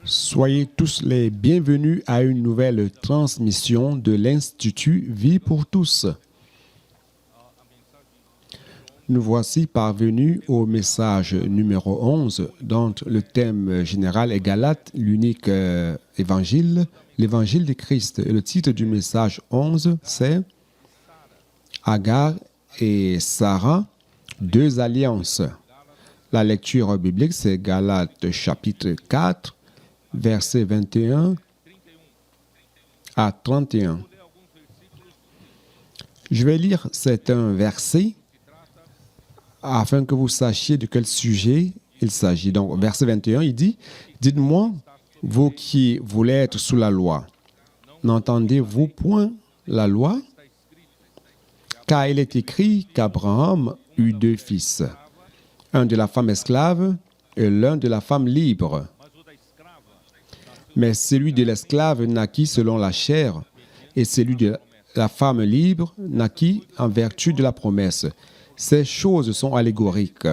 Soyez tous les bienvenus à une nouvelle transmission de l'Institut Vie pour tous. Nous voici parvenus au message numéro 11, dont le thème général est Galates, l'unique évangile, l'évangile de Christ. Et le titre du message 11, c'est Agar et Sarah, deux alliances. La lecture biblique, c'est Galates chapitre 4, versets 21 à 31. Je vais lire certains versets afin que vous sachiez de quel sujet il s'agit. Donc, verset 21, il dit, « Dites-moi, vous qui voulez être sous la loi, n'entendez-vous point la loi? Car il est écrit qu'Abraham eut deux fils, un de la femme esclave et l'un de la femme libre. Mais celui de l'esclave naquit selon la chair, et celui de la femme libre naquit en vertu de la promesse. Ces choses sont allégoriques,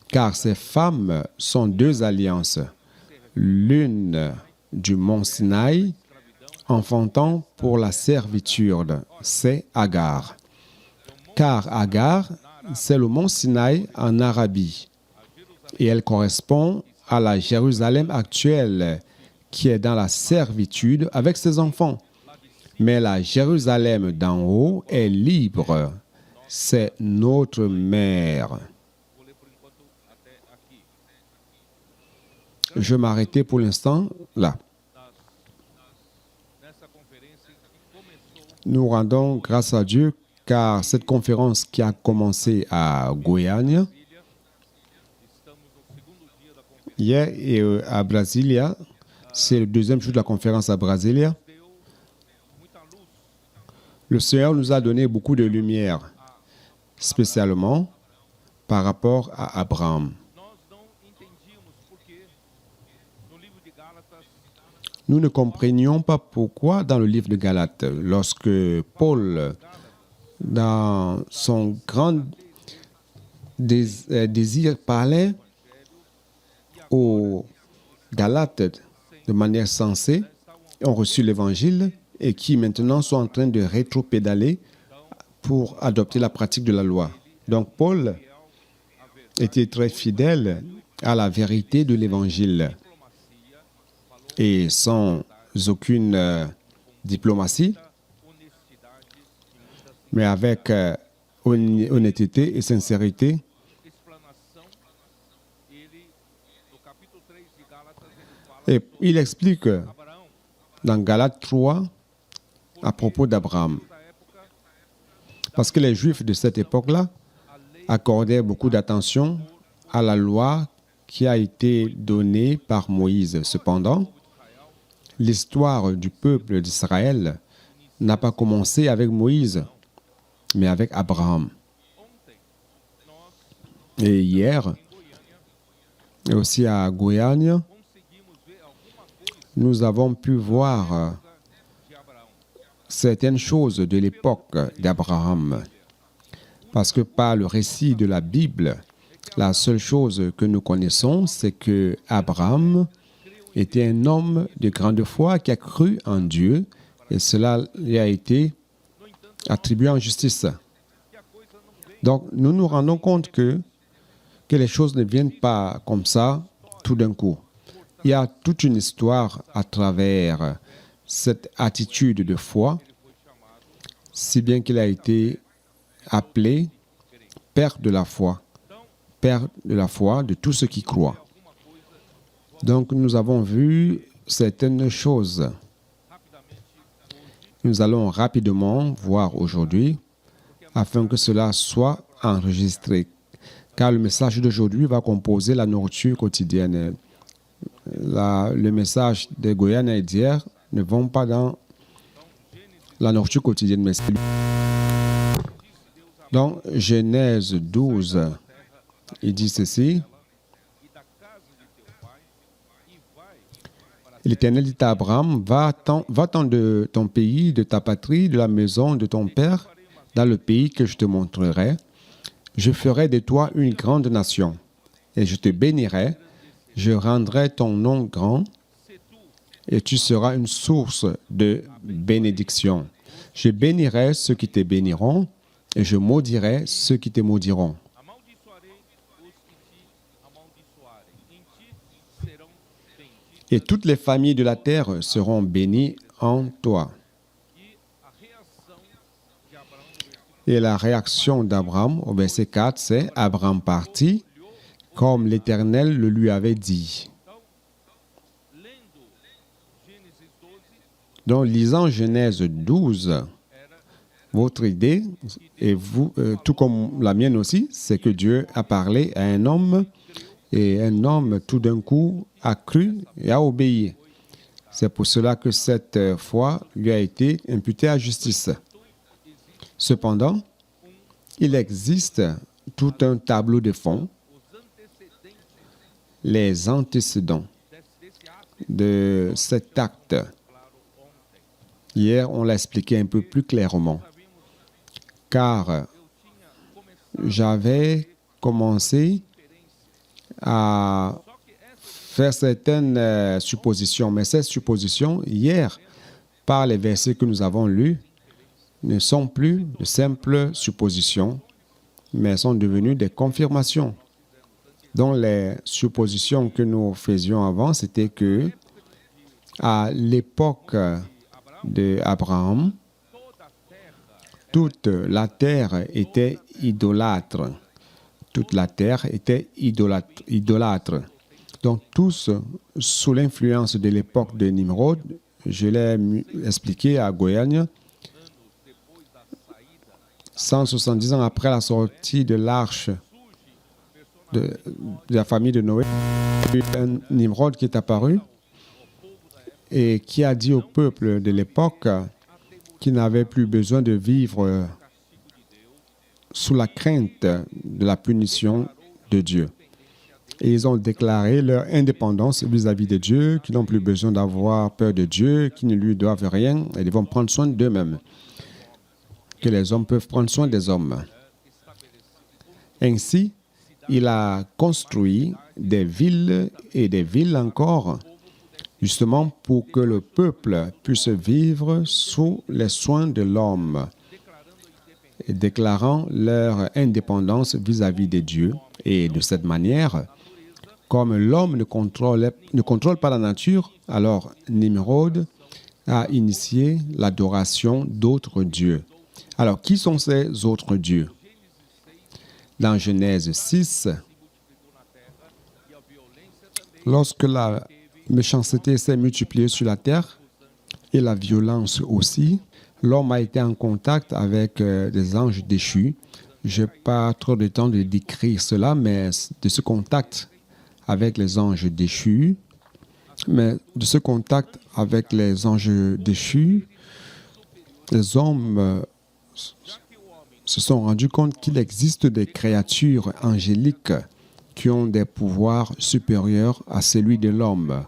car ces femmes sont deux alliances, l'une du mont Sinaï, enfantant pour la servitude, c'est Agar. Car Agar, c'est le mont Sinaï en Arabie, et elle correspond à la Jérusalem actuelle, qui est dans la servitude avec ses enfants. Mais la Jérusalem d'en haut est libre. C'est notre mère. Je vais m'arrêter pour l'instant là. Nous rendons grâce à Dieu car cette conférence qui a commencé à Goiânia, hier et à Brasilia, c'est le deuxième jour de la conférence à Brasilia. Le Seigneur nous a donné beaucoup de lumière, spécialement par rapport à Abraham. Nous ne comprenions pas pourquoi dans le livre de Galates, lorsque Paul, dans son grand désir, parlait aux Galates de manière sensée, ont reçu l'Évangile et qui maintenant sont en train de rétropédaler pour adopter la pratique de la loi. Donc Paul était très fidèle à la vérité de l'Évangile et sans aucune diplomatie, mais avec honnêteté et sincérité. Et il explique dans Galates 3 à propos d'Abraham. Parce que les Juifs de cette époque-là accordaient beaucoup d'attention à la loi qui a été donnée par Moïse. Cependant, l'histoire du peuple d'Israël n'a pas commencé avec Moïse, mais avec Abraham. Et hier, et aussi à Goiânia, nous avons pu voir certaines choses de l'époque d'Abraham. Parce que par le récit de la Bible, la seule chose que nous connaissons, c'est que Abraham était un homme de grande foi qui a cru en Dieu et cela lui a été attribué en justice. Donc, nous nous rendons compte que les choses ne viennent pas comme ça tout d'un coup. Il y a toute une histoire à travers cette attitude de foi, si bien qu'il a été appelé Père de la foi de tous ceux qui croient. Donc, nous avons vu certaines choses. Nous allons rapidement voir aujourd'hui, afin que cela soit enregistré, car le message d'aujourd'hui va composer la nourriture quotidienne. Le message de Goiânia et d'hier ne vont pas dans la nourriture quotidienne, mais c'est... Donc, Genèse 12, il dit ceci. L'Éternel dit à Abraham, va-t'en de ton pays, de ta patrie, de la maison de ton père, dans le pays que je te montrerai. Je ferai de toi une grande nation, et je te bénirai, je rendrai ton nom grand, et tu seras une source de bénédiction. Je bénirai ceux qui te béniront, et je maudirai ceux qui te maudiront. Et toutes les familles de la terre seront bénies en toi. Et la réaction d'Abraham au verset 4, c'est Abraham partit comme l'Éternel le lui avait dit. Donc, lisant Genèse 12, votre idée, et vous, tout comme la mienne aussi, c'est que Dieu a parlé à un homme, et un homme, tout d'un coup, a cru et a obéi. C'est pour cela que cette foi lui a été imputée à justice. Cependant, il existe tout un tableau de fond, les antécédents de cet acte. Hier, on l'a expliqué un peu plus clairement, car j'avais commencé à faire certaines suppositions, mais ces suppositions, hier, par les versets que nous avons lus, ne sont plus de simples suppositions, mais sont devenues des confirmations. Donc, les suppositions que nous faisions avant, c'était que à l'époque d'Abraham, toute la terre était idolâtre. Toute la terre était idolâtre. Donc, tous sous l'influence de l'époque de Nimrod, je l'ai expliqué à Goiânia, 170 ans après la sortie de l'arche de la famille de Noé, il y a un Nimrod qui est apparu et qui a dit au peuple de l'époque qu'ils n'avaient plus besoin de vivre sous la crainte de la punition de Dieu. Et ils ont déclaré leur indépendance vis-à-vis de Dieu, qu'ils n'ont plus besoin d'avoir peur de Dieu, qu'ils ne lui doivent rien, et ils vont prendre soin d'eux-mêmes. Que les hommes peuvent prendre soin des hommes. Ainsi, il a construit des villes et des villes encore, justement pour que le peuple puisse vivre sous les soins de l'homme, et déclarant leur indépendance vis-à-vis de Dieu. Et de cette manière, comme l'homme ne contrôle pas la nature, alors Nimrod a initié l'adoration d'autres dieux. Alors, qui sont ces autres dieux? Dans Genèse 6, lorsque la méchanceté s'est multipliée sur la terre et la violence aussi, l'homme a été en contact avec des anges déchus. Je n'ai pas trop de temps de décrire cela, mais de ce contact avec les anges déchus, les hommes se sont rendus compte qu'il existe des créatures angéliques qui ont des pouvoirs supérieurs à celui de l'homme.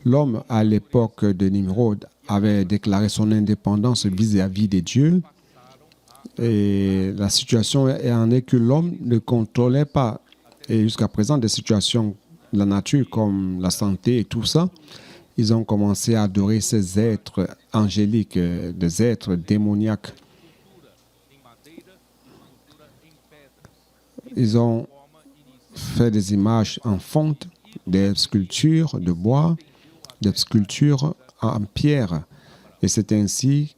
L'homme, à l'époque de Nimrod, avait déclaré son indépendance vis-à-vis des dieux. Et la situation en est que l'homme ne contrôlait pas. Et jusqu'à présent, des situations de la nature comme la santé et tout ça, ils ont commencé à adorer ces êtres angéliques, des êtres démoniaques. Ils ont fait des images en fonte, des sculptures de bois, des sculptures en pierre. Et c'est ainsi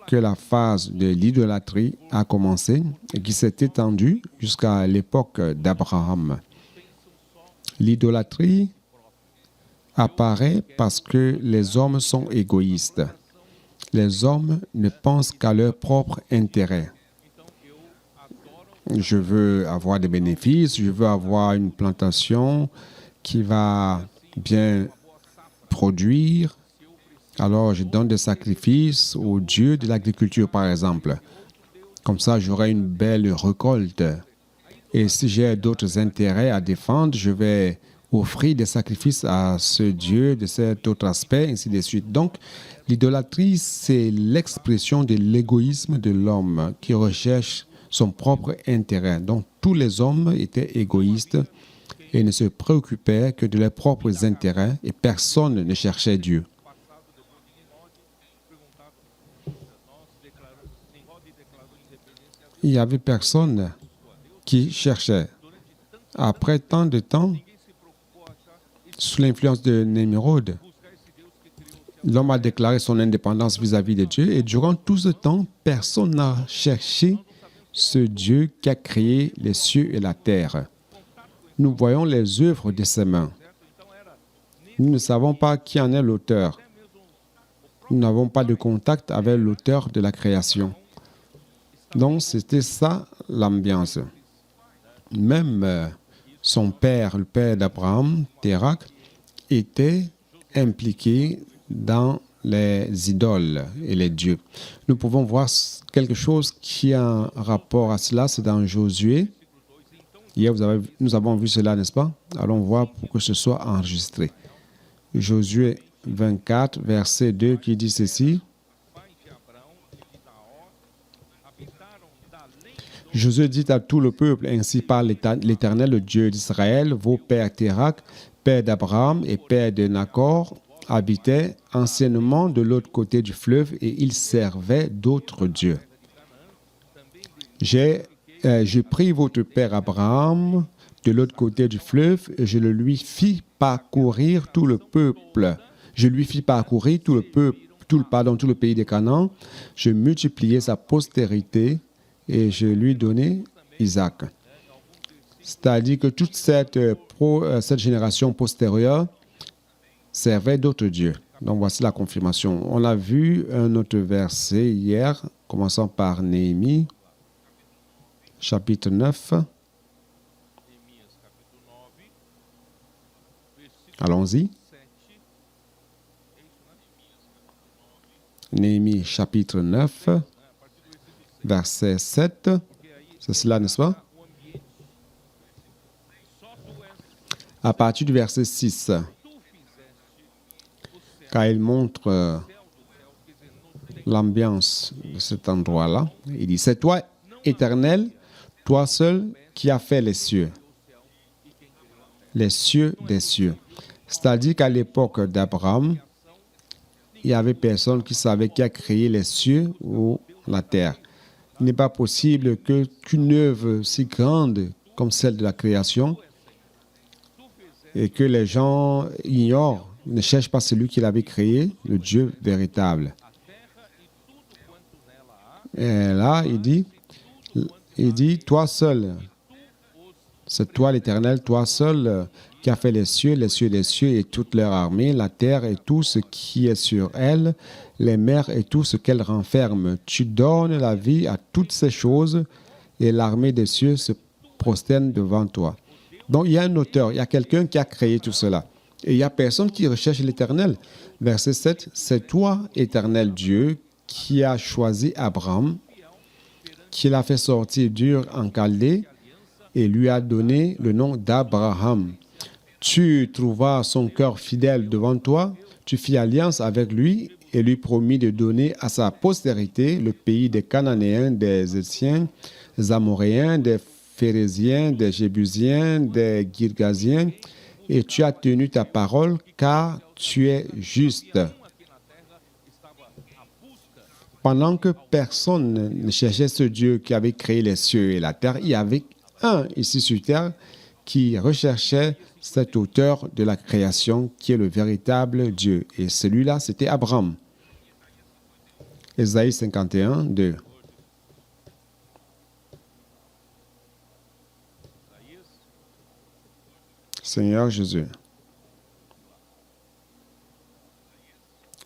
que la phase de l'idolâtrie a commencé et qui s'est étendue jusqu'à l'époque d'Abraham. L'idolâtrie apparaît parce que les hommes sont égoïstes. Les hommes ne pensent qu'à leur propre intérêt. Je veux avoir des bénéfices, je veux avoir une plantation qui va bien produire. Alors, je donne des sacrifices aux dieux de l'agriculture, par exemple. Comme ça, j'aurai une belle récolte. Et si j'ai d'autres intérêts à défendre, je vais offrir des sacrifices à ce Dieu de cet autre aspect, ainsi de suite. Donc, l'idolâtrie, c'est l'expression de l'égoïsme de l'homme qui recherche son propre intérêt. Donc, tous les hommes étaient égoïstes et ne se préoccupaient que de leurs propres intérêts et personne ne cherchait Dieu. Il n'y avait personne qui cherchait. Après tant de temps, sous l'influence de Némirod, l'homme a déclaré son indépendance vis-à-vis de Dieu et durant tout ce temps, personne n'a cherché ce Dieu qui a créé les cieux et la terre. Nous voyons les œuvres de ses mains. Nous ne savons pas qui en est l'auteur. Nous n'avons pas de contact avec l'auteur de la création. Donc, c'était ça l'ambiance. Même son père, le père d'Abraham, Térak, était impliqué dans les idoles et les dieux. Nous pouvons voir quelque chose qui a un rapport à cela, c'est dans Josué. Hier, nous avons vu cela, n'est-ce pas? Allons voir pour que ce soit enregistré. Josué 24, verset 2, qui dit ceci. Josué dit à tout le peuple, ainsi parle l'Éternel, le Dieu d'Israël, vos pères Térak, père d'Abraham et père de Nacor, habitaient anciennement de l'autre côté du fleuve et ils servaient d'autres dieux. J'ai pris votre père Abraham de l'autre côté du fleuve et je lui fis parcourir tout le peuple. Je lui fis parcourir tout le pays de Canaan. Je multipliai sa postérité et je lui donnai Isaac. C'est-à-dire que toute cette génération postérieure servait d'autres dieux. Donc voici la confirmation. On a vu un autre verset hier, commençant par Néhémie, chapitre 9. Allons-y. Néhémie, chapitre 9, verset 7. C'est cela, n'est-ce pas? À partir du verset 6, car il montre l'ambiance de cet endroit-là. Il dit, c'est toi, Éternel, toi seul qui as fait les cieux des cieux. C'est-à-dire qu'à l'époque d'Abraham, il n'y avait personne qui savait qui a créé les cieux ou la terre. Il n'est pas possible qu'une œuvre si grande comme celle de la création et que les gens ignorent, ne cherchent pas celui qui l'avait créé, le Dieu véritable. Et là, il dit, toi seul, c'est toi l'Éternel, toi seul qui as fait les cieux des cieux et toute leur armée, la terre et tout ce qui est sur elle, les mers et tout ce qu'elles renferment. Tu donnes la vie à toutes ces choses et l'armée des cieux se prosterne devant toi. Donc, il y a un auteur, il y a quelqu'un qui a créé tout cela. Et il n'y a personne qui recherche l'Éternel. Verset 7, c'est toi, Éternel Dieu, qui as choisi Abraham, qui l'a fait sortir d'Ur en Chaldée et lui a donné le nom d'Abraham. Tu trouvas son cœur fidèle devant toi, tu fis alliance avec lui et lui promis de donner à sa postérité le pays des Cananéens, des Héthiens, des Amoréens, des Phérésiens, des Jébusiens, des Girgasiens, et tu as tenu ta parole car tu es juste. Pendant que personne ne cherchait ce Dieu qui avait créé les cieux et la terre, il y avait un ici sur terre qui recherchait cet auteur de la création qui est le véritable Dieu. Et celui-là, c'était Abraham. Ésaïe 51, 2. Seigneur Jésus.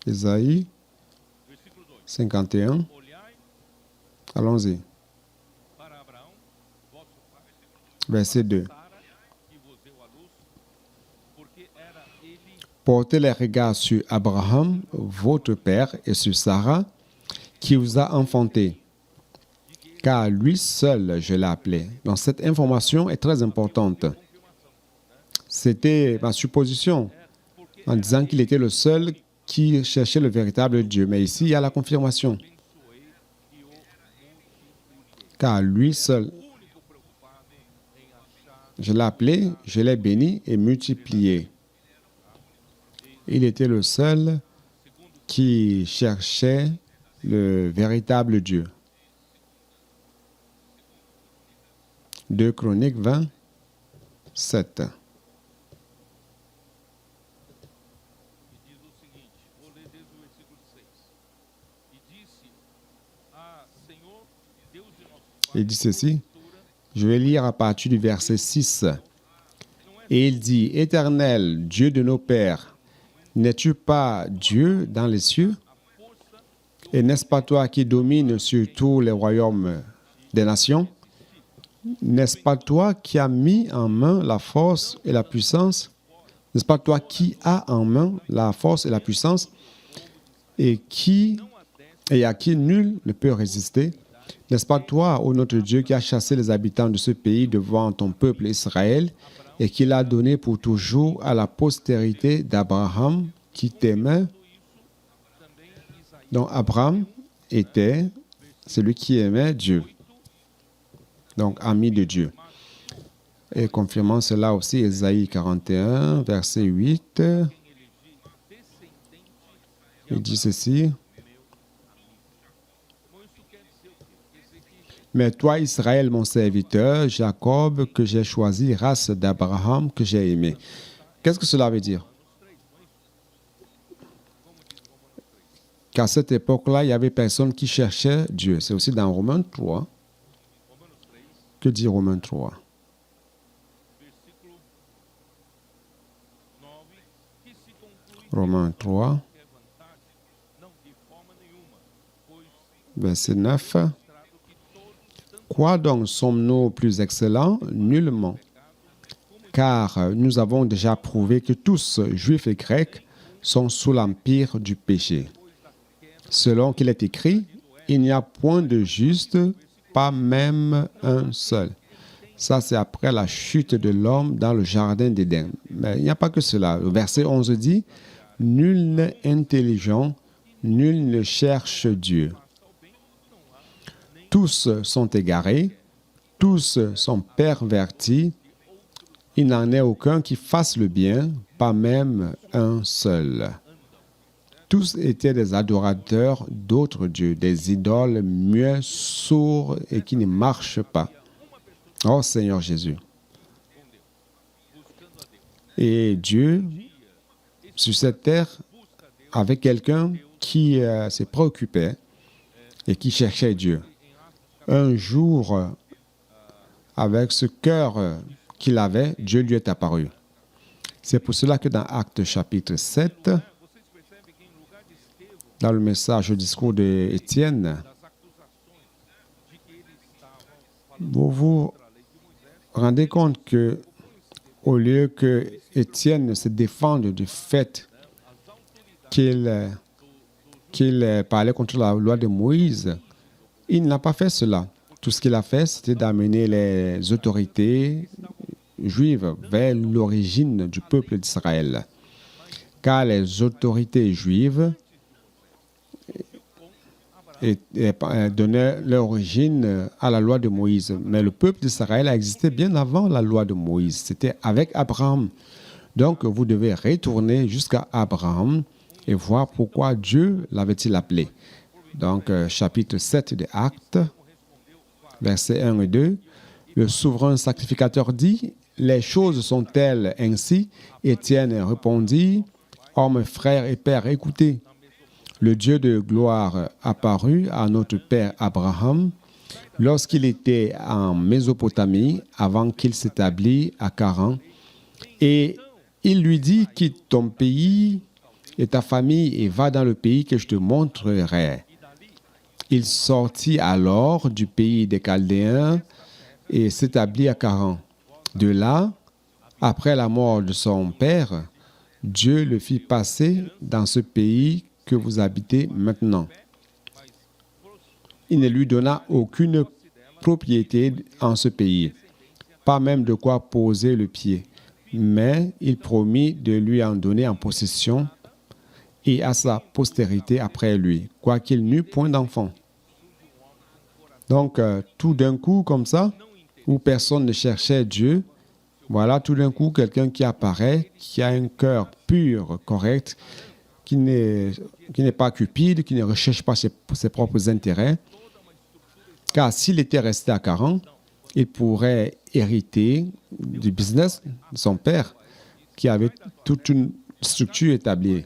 Ésaïe 51. Allons-y. Verset 2. Portez les regards sur Abraham, votre père, et sur Sarah, qui vous a enfanté, car lui seul je l'ai appelé. Donc cette information est très importante. C'était ma supposition, en disant qu'il était le seul qui cherchait le véritable Dieu. Mais ici, il y a la confirmation. Car lui seul, je l'ai appelé, je l'ai béni et multiplié. Il était le seul qui cherchait le véritable Dieu. 2 Chroniques 20, 7. Il dit ceci, je vais lire à partir du verset 6. Et il dit, Éternel, Dieu de nos pères, n'es-tu pas Dieu dans les cieux? Et n'est-ce pas toi qui domines sur tous les royaumes des nations? N'est-ce pas toi qui as mis en main la force et la puissance? N'est-ce pas toi qui as en main la force et la puissance et à qui nul ne peut résister? N'est-ce pas toi, ô notre Dieu, qui as chassé les habitants de ce pays devant ton peuple Israël et qui l'a donné pour toujours à la postérité d'Abraham qui t'aimait? Donc Abraham était celui qui aimait Dieu. Donc ami de Dieu. Et confirmant cela aussi, Ésaïe 41, verset 8, il dit ceci. Mais toi, Israël, mon serviteur, Jacob, que j'ai choisi, race d'Abraham, que j'ai aimé. Qu'est-ce que cela veut dire? Qu'à cette époque-là, il n'y avait personne qui cherchait Dieu. C'est aussi dans Romains 3. Que dit Romains 3? Romains 3, verset 9. Quoi donc sommes-nous plus excellents? Nullement. Car nous avons déjà prouvé que tous, juifs et grecs, sont sous l'empire du péché. Selon qu'il est écrit, il n'y a point de juste, pas même un seul. Ça, c'est après la chute de l'homme dans le jardin d'Éden. Mais il n'y a pas que cela. Le verset 11 dit, « Nul n'est intelligent, nul ne cherche Dieu. Tous sont égarés, tous sont pervertis. Il n'en est aucun qui fasse le bien, pas même un seul. » Tous étaient des adorateurs d'autres dieux, des idoles muets, sourds et qui ne marchent pas. Oh Seigneur Jésus. Et Dieu, sur cette terre, avait quelqu'un qui se préoccupait et qui cherchait Dieu. Un jour, avec ce cœur qu'il avait, Dieu lui est apparu. C'est pour cela que dans Actes chapitre 7, dans le message au discours d'Étienne, vous vous rendez compte que, au lieu que Étienne se défende du fait qu'il parlait contre la loi de Moïse, il n'a pas fait cela. Tout ce qu'il a fait, c'était d'amener les autorités juives vers l'origine du peuple d'Israël. Car les autorités juives donnaient leur origine à la loi de Moïse. Mais le peuple d'Israël a existé bien avant la loi de Moïse. C'était avec Abraham. Donc, vous devez retourner jusqu'à Abraham et voir pourquoi Dieu l'avait-il appelé. Donc, chapitre 7 des Actes, versets 1 et 2. Le souverain sacrificateur dit, « Les choses sont-elles ainsi? » Étienne répondit, « Hommes, frères et pères, écoutez. Le Dieu de gloire apparut à notre père Abraham lorsqu'il était en Mésopotamie, avant qu'il s'établît à Charan. Et il lui dit, « Quitte ton pays et ta famille et va dans le pays que je te montrerai. » Il sortit alors du pays des Chaldéens et s'établit à Charan. De là, après la mort de son père, Dieu le fit passer dans ce pays que vous habitez maintenant. Il ne lui donna aucune propriété en ce pays, pas même de quoi poser le pied. mais il promit de lui en donner en possession et à sa postérité après lui, quoiqu'il n'eût point d'enfant. Donc, tout d'un coup, comme ça, où personne ne cherchait Dieu, voilà tout d'un coup quelqu'un qui apparaît, qui a un cœur pur, correct, qui n'est pas cupide, qui ne recherche pas ses propres intérêts. Car s'il était resté à 40, il pourrait hériter du business de son père, qui avait toute une structure établie.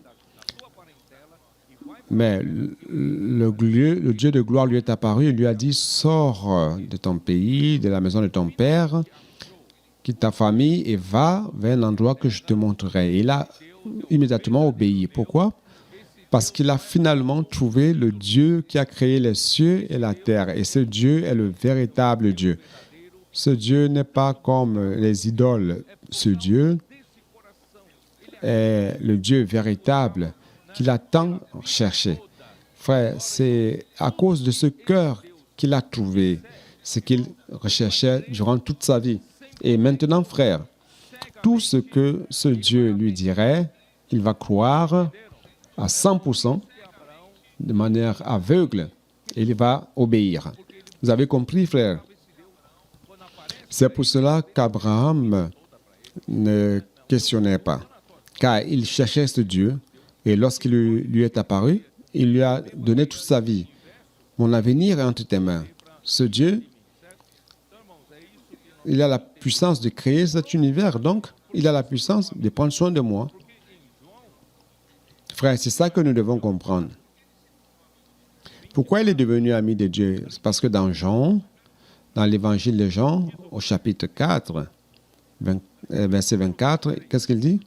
Mais le Dieu de gloire lui est apparu et lui a dit, sors de ton pays, de la maison de ton père, quitte ta famille et va vers un endroit que je te montrerai. Et il a immédiatement obéi. Pourquoi? Parce qu'il a finalement trouvé le Dieu qui a créé les cieux et la terre. Et ce Dieu est le véritable Dieu. Ce Dieu n'est pas comme les idoles. Ce Dieu est le Dieu véritable qu'il a tant cherché. Frère, c'est à cause de ce cœur qu'il a trouvé, ce qu'il recherchait durant toute sa vie. Et maintenant, frère, tout ce que ce Dieu lui dirait, il va croire à 100%, de manière aveugle, et il va obéir. Vous avez compris, frère? C'est pour cela qu'Abraham ne questionnait pas, car il cherchait ce Dieu, et lorsqu'il lui est apparu, il lui a donné toute sa vie. Mon avenir est entre tes mains. Ce Dieu, il a la puissance de créer cet univers, donc il a la puissance de prendre soin de moi. Frère, c'est ça que nous devons comprendre. Pourquoi il est devenu ami de Dieu? C'est parce que dans Jean, dans l'évangile de Jean, au chapitre 4, verset 24, qu'est-ce qu'il dit?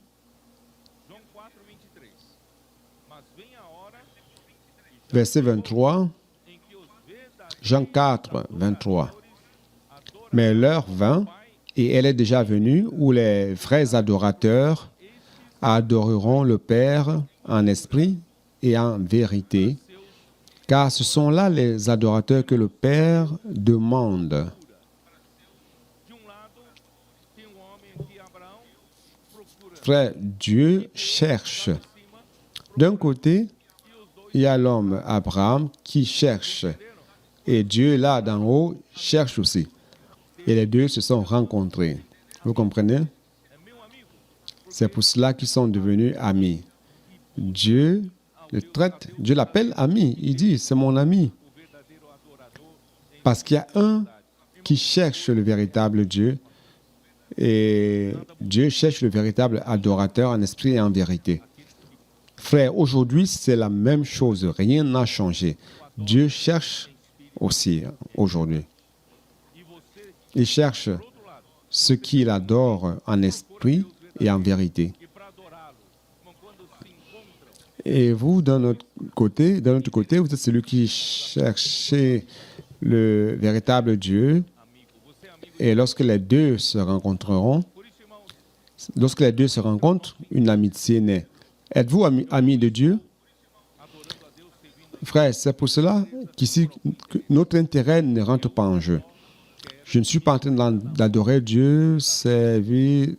Verset 23, Jean 4, 23. Mais l'heure vint, et elle est déjà venue, où les vrais adorateurs adoreront le Père en esprit et en vérité, car ce sont là les adorateurs que le Père demande. Frère, Dieu cherche. D'un côté, il y a l'homme Abraham qui cherche. Et Dieu, là, d'en haut, cherche aussi. Et les deux se sont rencontrés. Vous comprenez? C'est pour cela qu'ils sont devenus amis. Dieu le traite, Dieu l'appelle ami. Il dit, c'est mon ami. Parce qu'il y a un qui cherche le véritable Dieu. Et Dieu cherche le véritable adorateur en esprit et en vérité. Frère, aujourd'hui, c'est la même chose. Rien n'a changé. Dieu cherche aussi aujourd'hui. Il cherche ce qu'il adore en esprit et en vérité. Et vous, d'un autre côté, vous êtes celui qui cherchez le véritable Dieu. Et lorsque les deux se rencontreront, une amitié naît. Êtes-vous amis de Dieu? Frère, c'est pour cela qu'ici, notre intérêt ne rentre pas en jeu. Je ne suis pas en train d'adorer Dieu, servant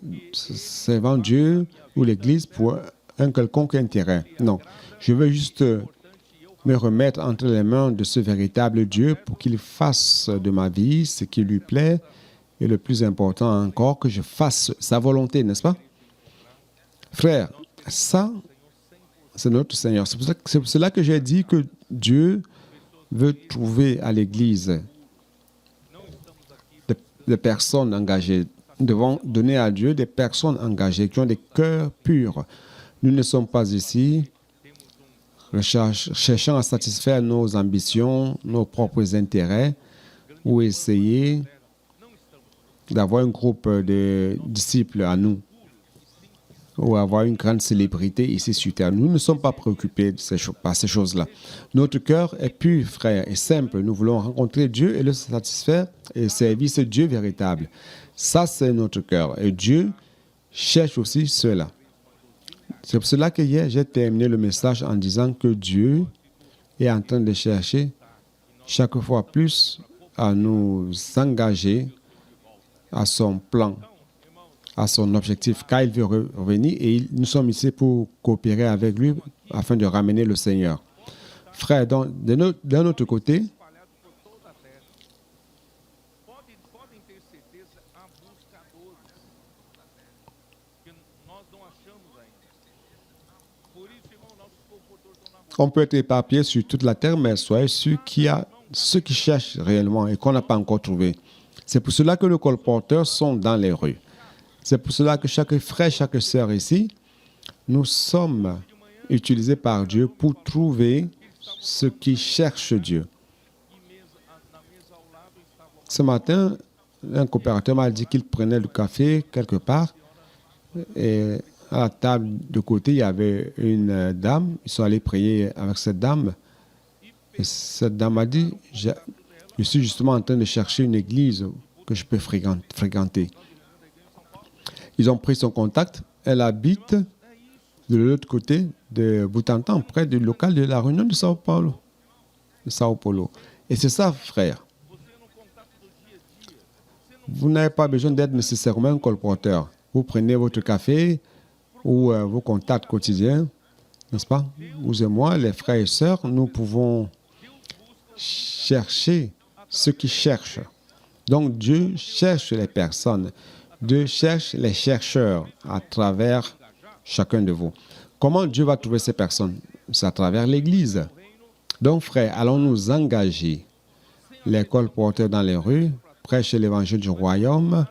Dieu ou l'Église pour un quelconque intérêt. Non, je veux juste me remettre entre les mains de ce véritable Dieu pour qu'il fasse de ma vie ce qui lui plaît et le plus important encore, que je fasse sa volonté, n'est-ce pas? Frère, ça, c'est notre Seigneur. C'est pour cela que j'ai dit que Dieu veut trouver à l'Église des personnes engagées. Nous devons donner à Dieu des personnes engagées qui ont des cœurs purs. Nous ne sommes pas ici cherchant à satisfaire nos ambitions, nos propres intérêts ou essayer d'avoir un groupe de disciples à nous ou avoir une grande célébrité ici sur terre. Nous ne sommes pas préoccupés par ces choses-là. Notre cœur est pur, frère, et simple. Nous voulons rencontrer Dieu et le satisfaire et servir ce Dieu véritable. Ça, c'est notre cœur. Et Dieu cherche aussi cela. C'est pour cela que hier, j'ai terminé le message en disant que Dieu est en train de chercher chaque fois plus à nous engager à son plan, à son objectif, car il veut revenir et nous sommes ici pour coopérer avec lui afin de ramener le Seigneur. Frère, donc, d'un autre côté, on peut être éparpillé sur toute la terre, mais soyez sûr qu'il y a ceux qui cherchent réellement et qu'on n'a pas encore trouvé. C'est pour cela que les colporteurs sont dans les rues. C'est pour cela que chaque frère, chaque sœur ici, nous sommes utilisés par Dieu pour trouver ceux qui cherchent Dieu. Ce matin, un coopérateur m'a dit qu'il prenait le café quelque part et à la table de côté, il y avait une dame. Ils sont allés prier avec cette dame. Et cette dame a dit, je suis justement en train de chercher une église que je peux fréquenter. Ils ont pris son contact. Elle habite de l'autre côté de Butantan, près du local de la Réunion de Sao Paulo. Et c'est ça, frère. Vous n'avez pas besoin d'être nécessairement un colporteur. Vous prenez votre café ou vos contacts quotidiens, n'est-ce pas? Vous et moi, les frères et sœurs, nous pouvons chercher ceux qui cherchent. Donc Dieu cherche les personnes. Dieu cherche les chercheurs à travers chacun de vous. Comment Dieu va trouver ces personnes? C'est à travers l'Église. Donc, frères, allons nous engager. Les colporteurs dans les rues prêchent l'évangile du royaume.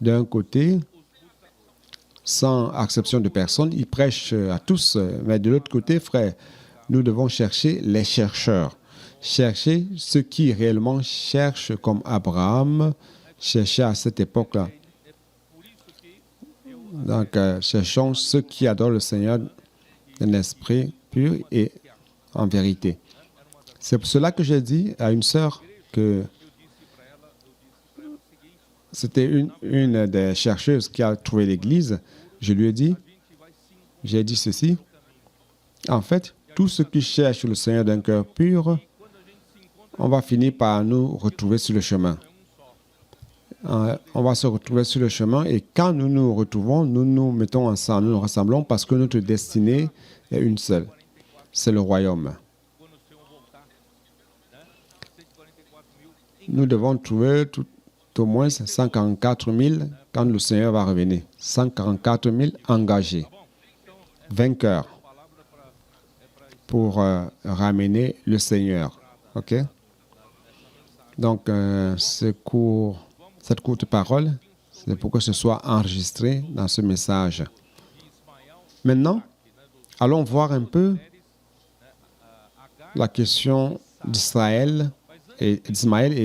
D'un côté, sans acception de personne, ils prêchent à tous. Mais de l'autre côté, frères, nous devons chercher les chercheurs. Chercher ceux qui réellement cherchent comme Abraham cherchait à cette époque-là. Donc, cherchons ceux qui adorent le Seigneur d'un esprit pur et en vérité. C'est pour cela que j'ai dit à une sœur que c'était une des chercheuses qui a trouvé l'Église. Je lui ai dit, j'ai dit ceci. En fait, tous ceux qui cherchent le Seigneur d'un cœur pur, on va finir par nous retrouver sur le chemin. On va se retrouver sur le chemin et quand nous nous retrouvons, nous nous mettons ensemble, nous nous rassemblons parce que notre destinée est une seule. C'est le royaume. Nous devons trouver tout au moins 144 000 quand le Seigneur va revenir. 144 000 engagés, vainqueurs pour ramener le Seigneur. OK? Donc, cette courte parole, c'est pour que ce soit enregistré dans ce message. Maintenant, allons voir un peu la question d'Ismaël et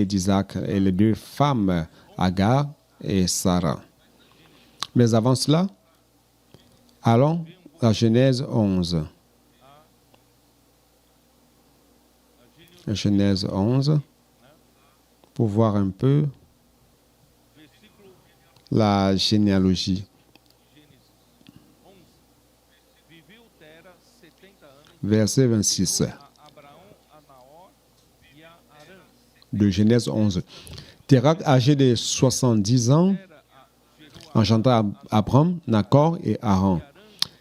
d'Isaac et les deux femmes, Agar et Sarah. Mais avant cela, allons à Genèse 11. Genèse 11, pour voir un peu la généalogie. Verset 26 de Genèse 11. Térak, âgé de 70 ans, engendra Abram, Nakor et Haran.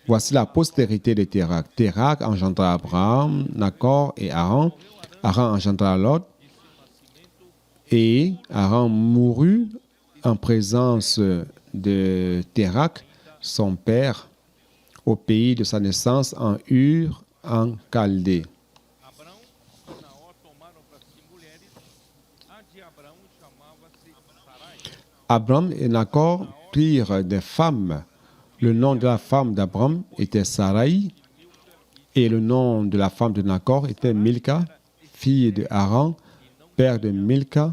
Voici la postérité de Térak. Térak engendra Abraham, Nakor et Haran. Haran engendra Lot. Et Haran mourut en présence de Térak, son père, au pays de sa naissance, en Ur, en Chaldée. Abram et Nakor prirent des femmes. Le nom de la femme d'Abram était Sarai, et le nom de la femme de Nakor était Milka, fille de Haran, père de Milka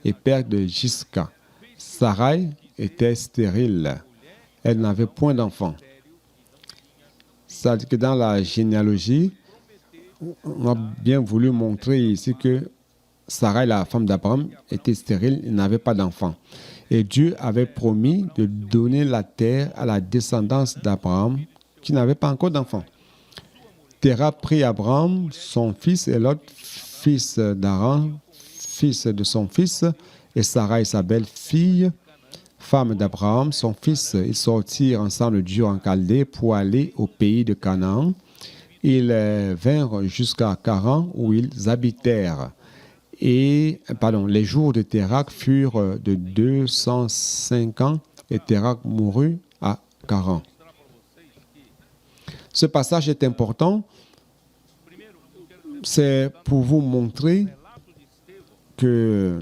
et père de Jiska. Sarai était stérile. Elle n'avait point d'enfant. C'est-à-dire que dans la généalogie, on a bien voulu montrer ici que Sarai, la femme d'Abraham, était stérile, elle n'avait pas d'enfant. Et Dieu avait promis de donner la terre à la descendance d'Abraham qui n'avait pas encore d'enfant. Téra prit Abraham, son fils, et Lot, fils d'Haran, fils de son fils, et Sarai, sa belle-fille, femme d'Abraham, son fils. Ils sortirent ensemble d'Ur en Chaldée pour aller au pays de Canaan. Ils vinrent jusqu'à Charan où ils habitèrent. Et, les jours de Térak furent de 205 ans et Térak mourut à Charan. Ce passage est important. C'est pour vous montrer que...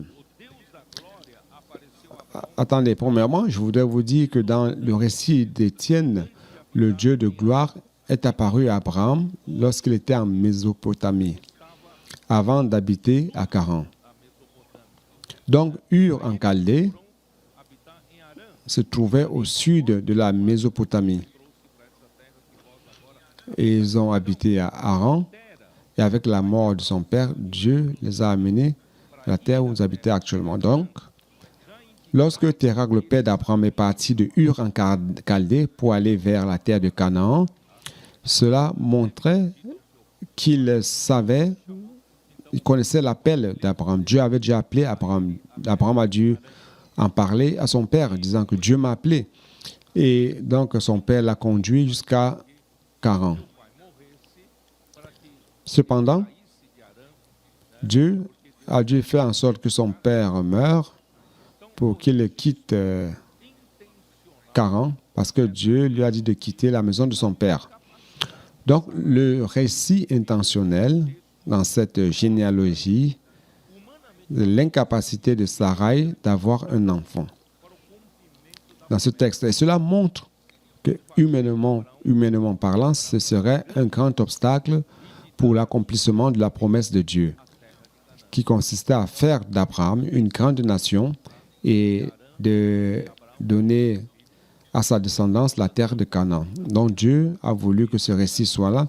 Attendez, premièrement, je voudrais vous dire que dans le récit d'Étienne, le Dieu de gloire est apparu à Abraham lorsqu'il était en Mésopotamie, avant d'habiter à Charan. Donc, Ur en Chaldée se trouvait au sud de la Mésopotamie. Et ils ont habité à Haran, et avec la mort de son père, Dieu les a amenés à la terre où ils habitaient actuellement. Donc, lorsque Térak, le père d'Abraham, est parti de Ur en Chaldée pour aller vers la terre de Canaan, cela montrait qu'il savait, il connaissait l'appel d'Abraham. Dieu avait déjà appelé Abraham. Abraham a dû en parler à son père, disant que Dieu m'a appelé. Et donc, son père l'a conduit jusqu'à Charan. Cependant, Dieu a dû faire en sorte que son père meure pour qu'il quitte Charan, parce que Dieu lui a dit de quitter la maison de son père. Donc, le récit intentionnel dans cette généalogie de l'incapacité de Sarai d'avoir un enfant. Dans ce texte. Et cela montre que, humainement parlant, ce serait un grand obstacle pour l'accomplissement de la promesse de Dieu, qui consistait à faire d'Abraham une grande nation et de donner à sa descendance la terre de Canaan. Donc Dieu a voulu que ce récit soit là,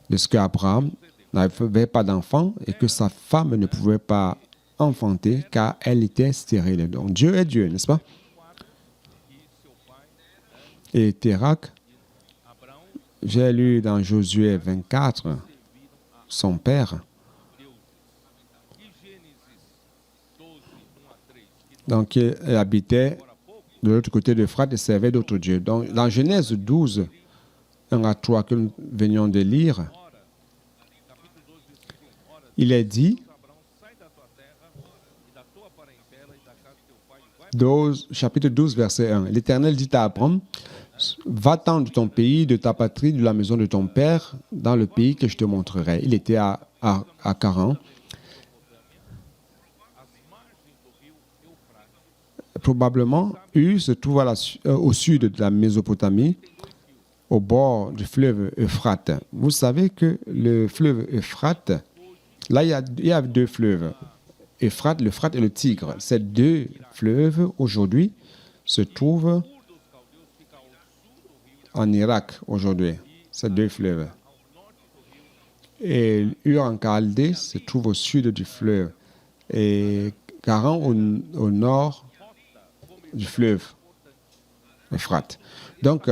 de ce qu'Abraham n'avait pas d'enfant et que sa femme ne pouvait pas enfanter car elle était stérile. Donc Dieu est Dieu, n'est-ce pas? Et Térak, j'ai lu dans Josué 24, son père. Donc, il habitait de l'autre côté de l'Euphrate et servait d'autres dieux. Donc, dans Genèse 12, 1 à 3 que nous venions de lire, il est dit, chapitre 12, verset 1, l'Éternel dit à Abraham, va-t'en de ton pays, de ta patrie, de la maison de ton père, dans le pays que je te montrerai. Il était à Charan. Probablement, Ur se trouve au sud de la Mésopotamie, au bord du fleuve Euphrate. Vous savez que le fleuve Euphrate, là, il y a deux fleuves, l'Euphrate et le Tigre. Ces deux fleuves, aujourd'hui, se trouvent en Irak, aujourd'hui. Ces deux fleuves. Et Ur en Chaldée se trouve au sud du fleuve. Et Charan au nord du fleuve Euphrate. Donc,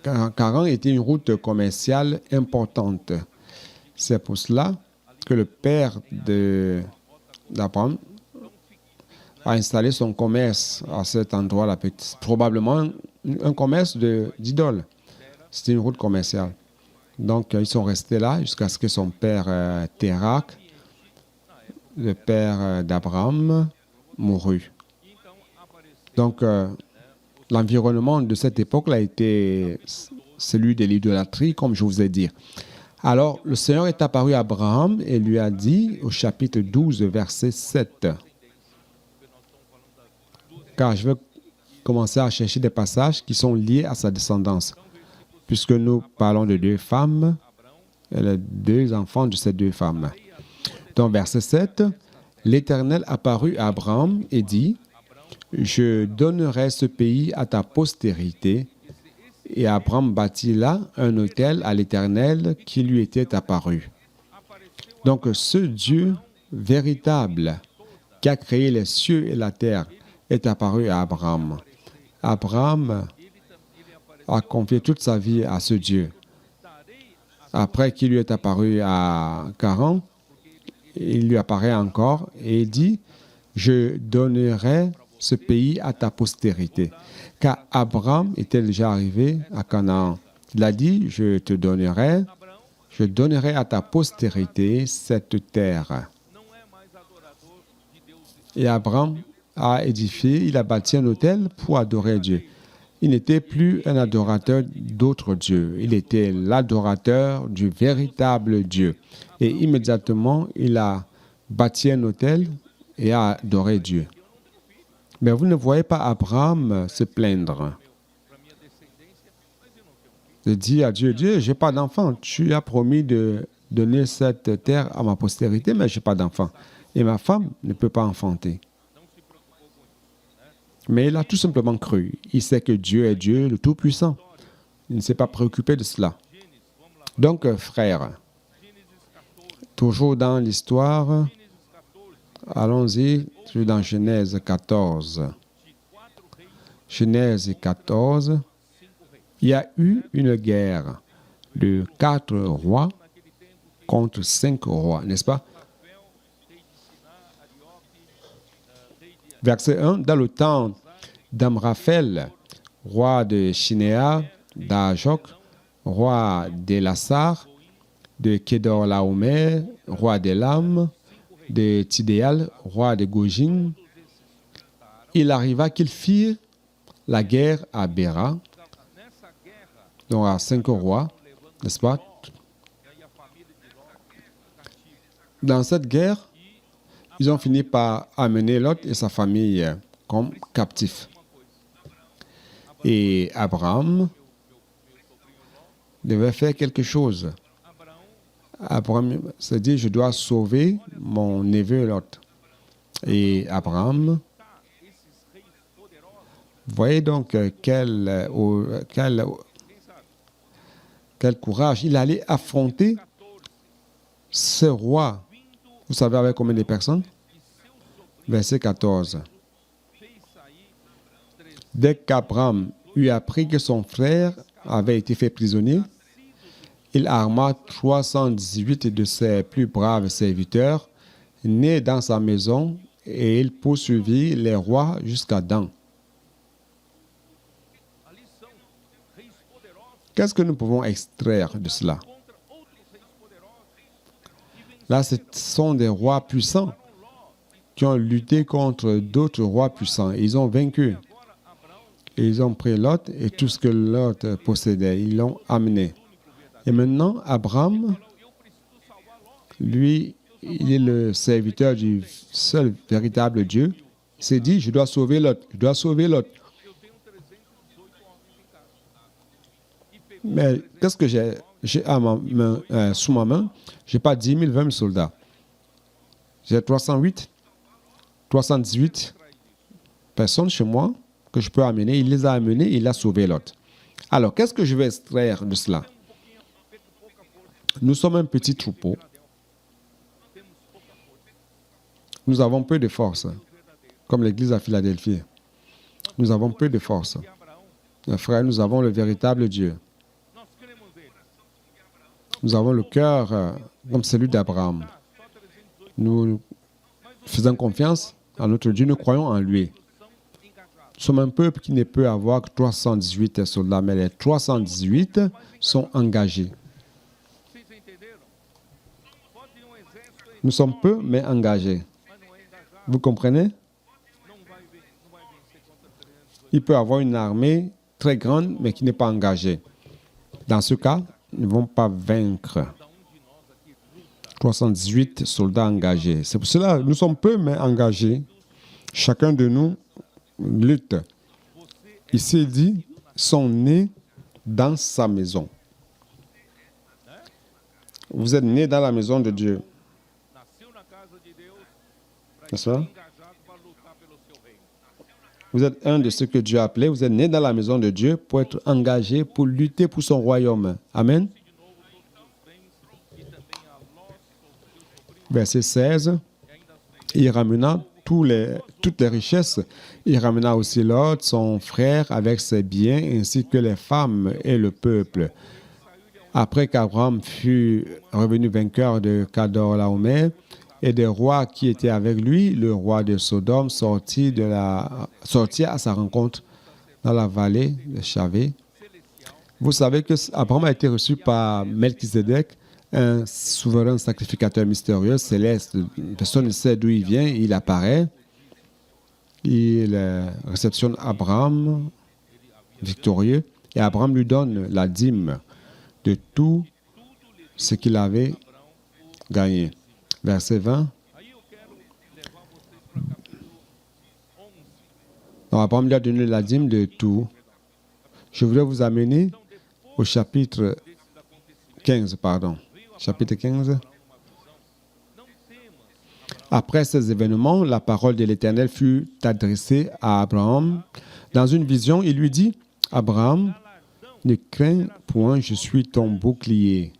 Charan était une route commerciale importante. C'est pour cela que le père d'Abraham a installé son commerce à cet endroit-là. Probablement un commerce d'idoles. C'était une route commerciale. Donc, ils sont restés là jusqu'à ce que son père Térak, le père d'Abraham, mourut. Donc, l'environnement de cette époque-là était celui de l'idolâtrie, comme je vous ai dit. Alors, le Seigneur est apparu à Abraham et lui a dit, au chapitre 12, verset 7, car je vais commencer à chercher des passages qui sont liés à sa descendance, puisque nous parlons de deux femmes, et les deux enfants de ces deux femmes. Donc, verset 7, l'Éternel apparut à Abraham et dit, je donnerai ce pays à ta postérité. Et Abraham bâtit là un autel à l'Éternel qui lui était apparu. Donc, ce Dieu véritable qui a créé les cieux et la terre est apparu à Abraham. Abraham a confié toute sa vie à ce Dieu. Après qu'il lui est apparu à Charan, il lui apparaît encore et il dit, je donnerai ce pays à ta postérité. Car Abraham était déjà arrivé à Canaan. Il a dit, je donnerai à ta postérité cette terre. Et Abraham a édifié, il a bâti un autel pour adorer Dieu. Il n'était plus un adorateur d'autres dieux. Il était l'adorateur du véritable Dieu. Et immédiatement, il a bâti un autel et a adoré Dieu. Mais vous ne voyez pas Abraham se plaindre. De dire à Dieu, Dieu, je n'ai pas d'enfant. Tu as promis de donner cette terre à ma postérité, mais je n'ai pas d'enfant. Et ma femme ne peut pas enfanter. Mais il a tout simplement cru. Il sait que Dieu est Dieu, le Tout-Puissant. Il ne s'est pas préoccupé de cela. Donc, frères, toujours dans l'histoire, allons-y, dans Genèse 14. Genèse 14, il y a eu une guerre de 4 rois contre 5 rois, n'est-ce pas? Verset 1, dans le temps d'Amraphel, roi de Shinéa, d'Ajok, roi d'Elassar, de Kedorlaomer, roi d'Elam, de Tidéal, roi de Gojim, il arriva qu'ils firent la guerre à Béra, donc à 5 rois, n'est-ce pas? Dans cette guerre, ils ont fini par amener Lot et sa famille comme captifs. Et Abraham devait faire quelque chose. Abraham s'est dit, je dois sauver mon neveu Lot. Et Abraham, voyez donc quel courage. Il allait affronter ce roi. Vous savez avec combien de personnes? Verset 14. Dès qu'Abraham eut appris que son frère avait été fait prisonnier, il arma 318 de ses plus braves serviteurs, nés dans sa maison, et il poursuivit les rois jusqu'à Dan. Qu'est-ce que nous pouvons extraire de cela? Là, ce sont des rois puissants qui ont lutté contre d'autres rois puissants. Ils ont vaincu. Et ils ont pris Lot et tout ce que Lot possédait. Ils l'ont amené. Et maintenant, Abraham, lui, il est le serviteur du seul véritable Dieu. Il s'est dit, je dois sauver Lot. Je dois sauver Lot. Mais qu'est-ce que j'ai sous ma main? Je n'ai pas 10 000, 20 000 soldats. J'ai 318 personnes chez moi que je peux amener. Il les a amenés, il a sauvé Lot. Alors, qu'est-ce que je vais extraire de cela? Nous sommes un petit troupeau. Nous avons peu de force, comme l'église à Philadelphie. Nous avons peu de force. Mes frères, nous avons le véritable Dieu. Nous avons le cœur comme celui d'Abraham. Nous faisons confiance à notre Dieu, nous croyons en lui. Nous sommes un peuple qui ne peut avoir que 318 soldats, mais les 318 sont engagés. Nous sommes peu, mais engagés. Vous comprenez? Il peut avoir une armée très grande, mais qui n'est pas engagée. Dans ce cas, ils ne vont pas vaincre. 318 soldats engagés. C'est pour cela que nous sommes peu, mais engagés. Chacun de nous lutte. Ici, il dit, sont nés dans sa maison. Vous êtes nés dans la maison de Dieu. N'est-ce pas? Vous êtes un de ceux que Dieu a appelés. Vous êtes nés dans la maison de Dieu pour être engagés, pour lutter pour son royaume. Amen. Verset 16. Il ramena toutes les richesses. Il ramena aussi Lot, son frère, avec ses biens, ainsi que les femmes et le peuple. Après qu'Abraham fut revenu vainqueur de Kedorlaomer, et des rois qui étaient avec lui, le roi de Sodome sortit à sa rencontre dans la vallée de Chavé. Vous savez que Abraham a été reçu par Melchizedek, un souverain sacrificateur mystérieux, céleste. Personne ne sait d'où il vient, il apparaît. Il réceptionne Abraham victorieux et Abraham lui donne la dîme de tout ce qu'il avait gagné. Verset 20. Donc, Abraham lui a donné la dîme de tout. Je voudrais vous amener au chapitre 15, Chapitre 15. Après ces événements, la parole de l'Éternel fut adressée à Abraham. Dans une vision, il lui dit, « Abraham, ne crains point, je suis ton bouclier.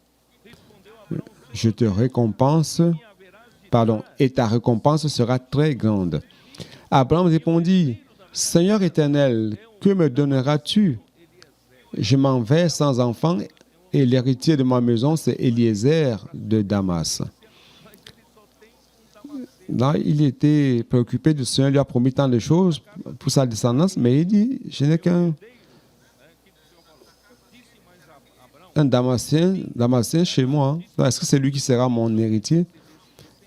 Je te récompense, et ta récompense sera très grande. » Abraham répondit, « Seigneur Éternel, que me donneras-tu? Je m'en vais sans enfant, et l'héritier de ma maison, c'est Eliezer de Damas. » Là, il était préoccupé du Seigneur, lui a promis tant de choses pour sa descendance, mais il dit, je n'ai qu'un Damasien chez moi. Est-ce que c'est lui qui sera mon héritier?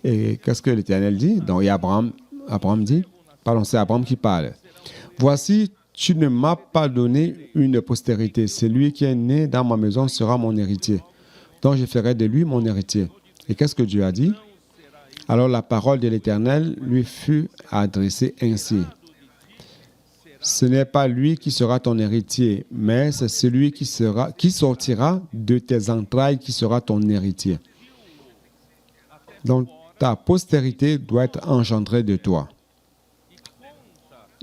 Et qu'est-ce que l'Éternel dit? Donc, Abraham dit, c'est Abraham qui parle. Voici, tu ne m'as pas donné une postérité. Celui qui est né dans ma maison sera mon héritier. Donc, je ferai de lui mon héritier. Et qu'est-ce que Dieu a dit? Alors la parole de l'Éternel lui fut adressée ainsi. Ce n'est pas lui qui sera ton héritier, mais c'est celui qui sortira de tes entrailles qui sera ton héritier. Donc ta postérité doit être engendrée de toi.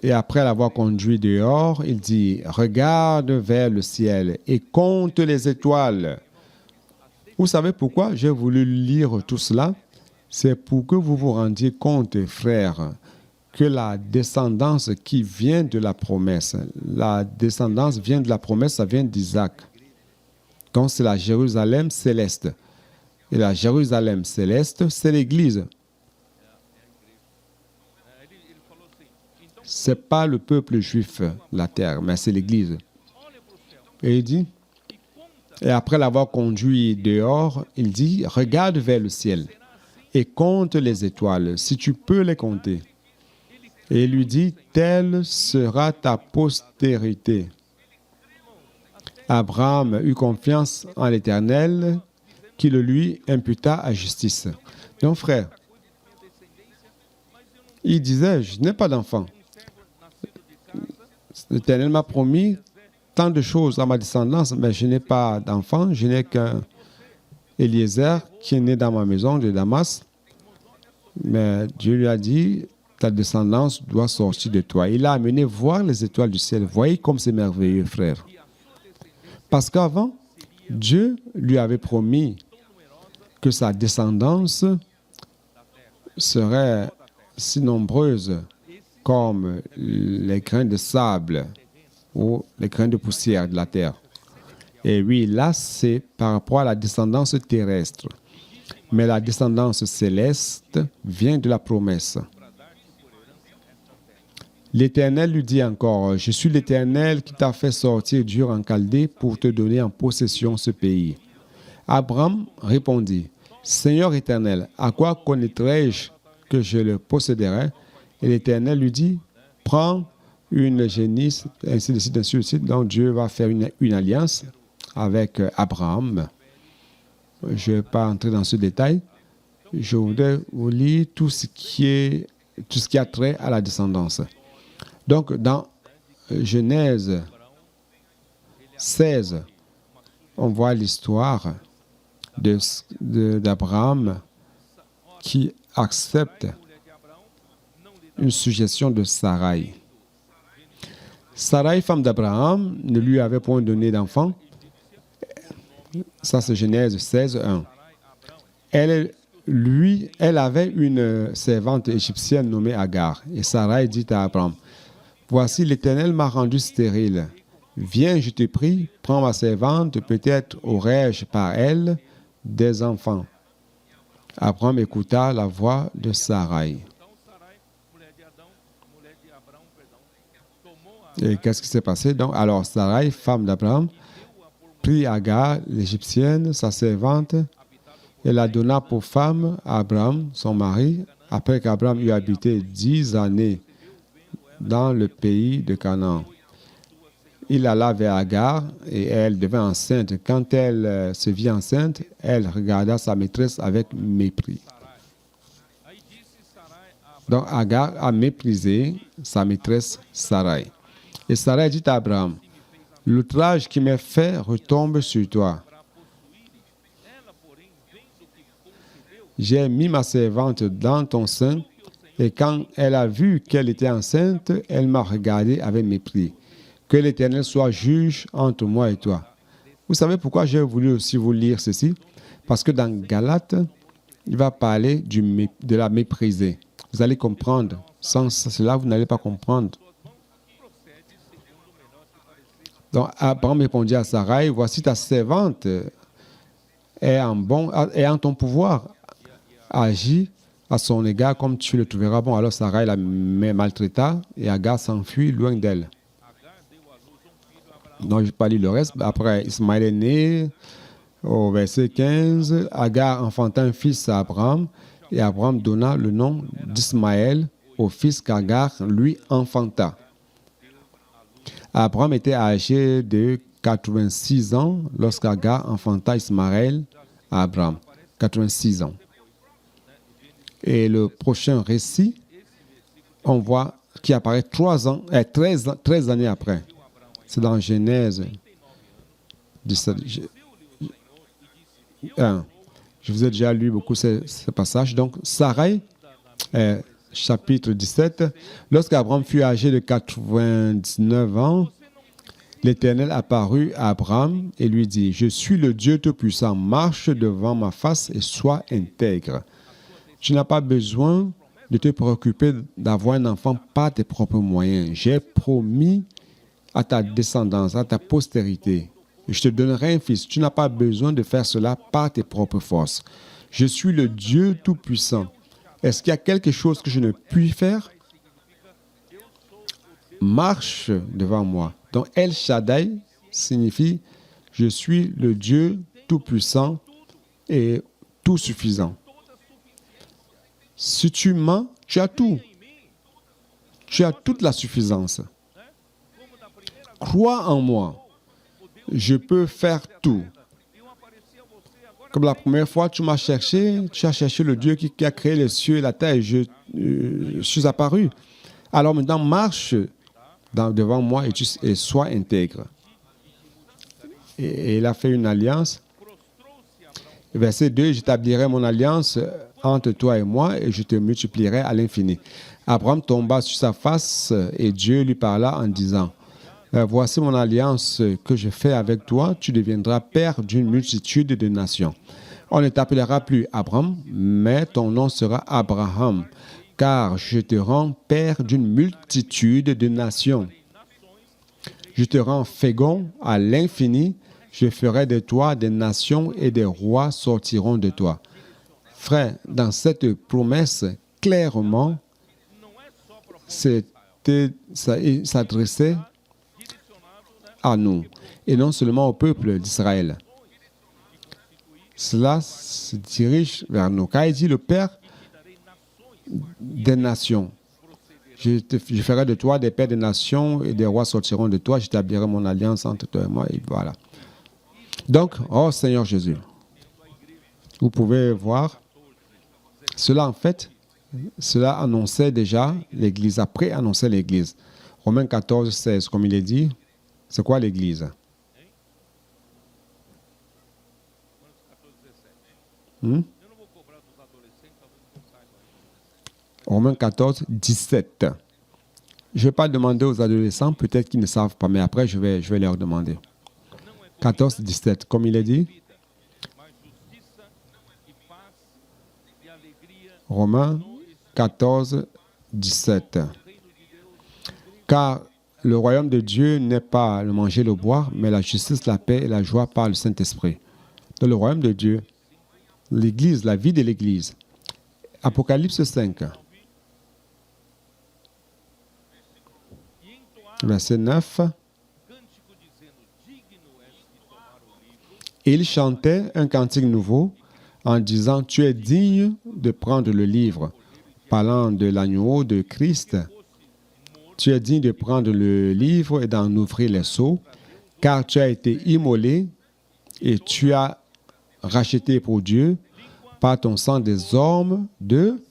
Et après l'avoir conduit dehors, il dit, regarde vers le ciel et compte les étoiles. Vous savez pourquoi j'ai voulu lire tout cela? C'est pour que vous vous rendiez compte, frères, que la descendance qui vient de la promesse, ça vient d'Isaac. Donc c'est la Jérusalem céleste. Et la Jérusalem céleste, c'est l'Église. Ce n'est pas le peuple juif, la terre, mais c'est l'Église. Et il dit, et après l'avoir conduit dehors, il dit, regarde vers le ciel et compte les étoiles, si tu peux les compter. Et il lui dit, telle sera ta postérité. Abraham eut confiance en l'Éternel, qui le lui imputa à justice. Donc, frère, il disait, je n'ai pas d'enfant. L'Éternel m'a promis tant de choses à ma descendance, mais je n'ai pas d'enfant, je n'ai qu'un Eliezer qui est né dans ma maison de Damas. Mais Dieu lui a dit, ta descendance doit sortir de toi. Il l'a amené voir les étoiles du ciel. Voyez comme c'est merveilleux, frère. Parce qu'avant, Dieu lui avait promis que sa descendance serait si nombreuse comme les grains de sable ou les grains de poussière de la terre. Et oui, là, c'est par rapport à la descendance terrestre. Mais la descendance céleste vient de la promesse. L'Éternel lui dit encore, « Je suis l'Éternel qui t'a fait sortir d'Ur en Chaldée pour te donner en possession ce pays. » Abraham répondit, « Seigneur Éternel, à quoi connaîtrai-je que je le posséderai? » Et l'Éternel lui dit, « Prends une génisse, ainsi de suite, ainsi de suite. » Donc Dieu va faire une alliance avec Abraham. Je ne vais pas entrer dans ce détail. Je voudrais vous lire tout ce qui a trait à la descendance. Donc, dans Genèse 16, on voit l'histoire d'Abraham qui accepte une suggestion de Sarai. Sarai, femme d'Abraham, ne lui avait point donné d'enfant. Ça, c'est Genèse 16, 1. Elle avait une servante égyptienne nommée Agar. Et Sarai dit à Abraham, « Voici, l'Éternel m'a rendu stérile. Viens, je te prie, prends ma servante, peut-être aurai-je par elle des enfants. » Abraham écouta la voix de Sarai. Et qu'est-ce qui s'est passé? Donc, alors, Sarai, femme d'Abraham, prit Agar, l'Égyptienne, sa servante, et la donna pour femme à Abraham, son mari, après qu'Abraham eut habité 10 années dans le pays de Canaan. Il alla vers Agar et elle devint enceinte. Quand elle se vit enceinte, elle regarda sa maîtresse avec mépris. Donc Agar a méprisé sa maîtresse Sarai. Et Sarai dit à Abraham, « L'outrage qui m'est fait retombe sur toi. J'ai mis ma servante dans ton sein, et quand elle a vu qu'elle était enceinte, elle m'a regardé avec mépris. Que l'Éternel soit juge entre moi et toi. » Vous savez pourquoi j'ai voulu aussi vous lire ceci? Parce que dans Galates, il va parler de la mépriser. Vous allez comprendre. Sans cela, vous n'allez pas comprendre. Donc, Abraham répondit à Sarai, « Voici ta servante est en ton pouvoir. Agis à son égard comme tu le trouveras bon. » Alors Sarai la maltraita et Agar s'enfuit loin d'elle. Donc, je ne vais pas lire le reste. Après, Ismaël est né. Au verset 15, Agar enfanta un fils à Abraham et Abraham donna le nom d'Ismaël au fils qu'Agar lui enfanta. Abraham était âgé de 86 ans lorsqu'Agar enfanta Ismaël à Abraham. 86 ans. Et le prochain récit, on voit qui apparaît 13 années après. C'est dans Genèse 17. Je vous ai déjà lu beaucoup ces passages. Donc, Sarai, chapitre 17. Lorsqu'Abraham fut âgé de 99 ans, l'Éternel apparut à Abraham et lui dit, « Je suis le Dieu Tout-Puissant, marche devant ma face et sois intègre. Tu n'as pas besoin de te préoccuper d'avoir un enfant par tes propres moyens. J'ai promis à ta descendance, à ta postérité. Je te donnerai un fils. Tu n'as pas besoin de faire cela par tes propres forces. Je suis le Dieu Tout-Puissant. Est-ce qu'il y a quelque chose que je ne puis faire? Marche devant moi. » Donc, El Shaddai signifie « Je suis le Dieu Tout-Puissant et Tout-Suffisant. » Si tu mens, tu as tout. Tu as toute la suffisance. Crois en moi. Je peux faire tout. Comme la première fois, tu m'as cherché, tu as cherché le Dieu qui a créé les cieux et la terre et je suis apparu. Alors maintenant, marche devant moi et sois intègre. Et il a fait une alliance. Verset 2, j'établirai mon alliance entre toi et moi et je te multiplierai à l'infini. Abraham tomba sur sa face et Dieu lui parla en disant, voici mon alliance que je fais avec toi, tu deviendras père d'une multitude de nations. On ne t'appellera plus Abraham, mais ton nom sera Abraham, car je te rends père d'une multitude de nations. Je te rends fécond à l'infini, je ferai de toi des nations et des rois sortiront de toi. Frère, dans cette promesse, clairement, il s'adressait à nous, et non seulement au peuple d'Israël. Cela se dirige vers nous. Quand il dit le Père des nations, je ferai de toi des pères des nations et des rois sortiront de toi, j'établirai mon alliance entre toi et moi, et voilà. Donc, oh Seigneur Jésus, vous pouvez voir, cela en fait, cela annonçait déjà l'Église, après annonçait l'Église. Romains 14, 16, comme il est dit, c'est quoi l'Église? Romains 14, 17. Je ne vais pas demander aux adolescents, peut-être qu'ils ne savent pas, mais après je vais leur demander. 14, 17, comme il est dit. Romains 14, 17. Car le royaume de Dieu n'est pas le manger, le boire, mais la justice, la paix et la joie par le Saint-Esprit. Dans le royaume de Dieu, l'Église, la vie de l'Église. Apocalypse 5, verset 9. Et il chantait un cantique nouveau en disant, tu es digne de prendre le livre, parlant de l'agneau de Christ. Tu es digne de prendre le livre et d'en ouvrir les sceaux, car tu as été immolé et tu as racheté pour Dieu par ton sang des hommes de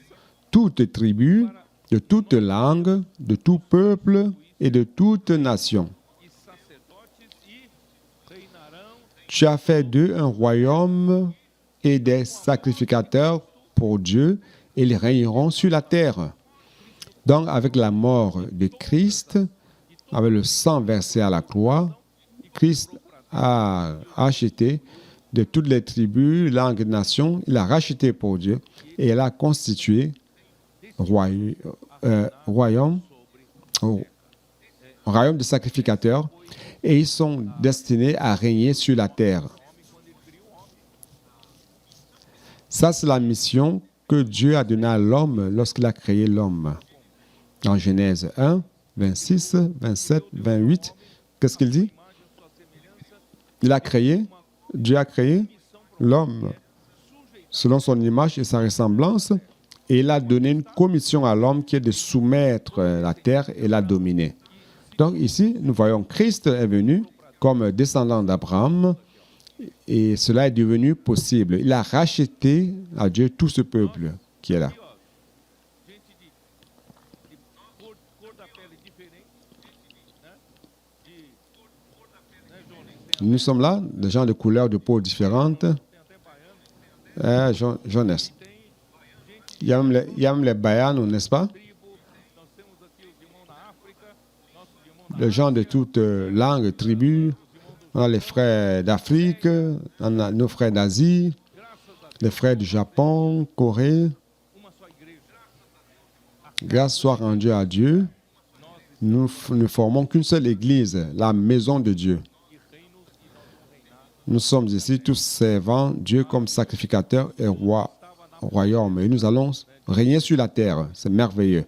toute tribu, de toute langue, de tout peuple et de toute nation. Tu as fait d'eux un royaume et des sacrificateurs pour Dieu, et ils régneront sur la terre. Donc, avec la mort de Christ, avec le sang versé à la croix, Christ a acheté de toutes les tribus, langues, nations, il a racheté pour Dieu et il a constitué royaume de sacrificateurs et ils sont destinés à régner sur la terre. Ça, c'est la mission que Dieu a donnée à l'homme lorsqu'il a créé l'homme. En Genèse 1, 26, 27, 28, qu'est-ce qu'il dit? Dieu a créé l'homme selon son image et sa ressemblance, et il a donné une commission à l'homme qui est de soumettre la terre et la dominer. Donc ici, nous voyons Christ est venu comme descendant d'Abraham, et cela est devenu possible. Il a racheté à Dieu tout ce peuple qui est là. Nous sommes là, des gens de couleurs de peau différentes. Jeunesse. Il y a même les Bayanos, n'est-ce pas? Les gens de toutes langues, tribus. On a les frères d'Afrique, on a nos frères d'Asie, les frères du Japon, Corée. Grâce soit rendue à Dieu, nous ne formons qu'une seule église, la maison de Dieu. Nous sommes ici tous servant Dieu comme sacrificateur et royaume. Et nous allons régner sur la terre. C'est merveilleux.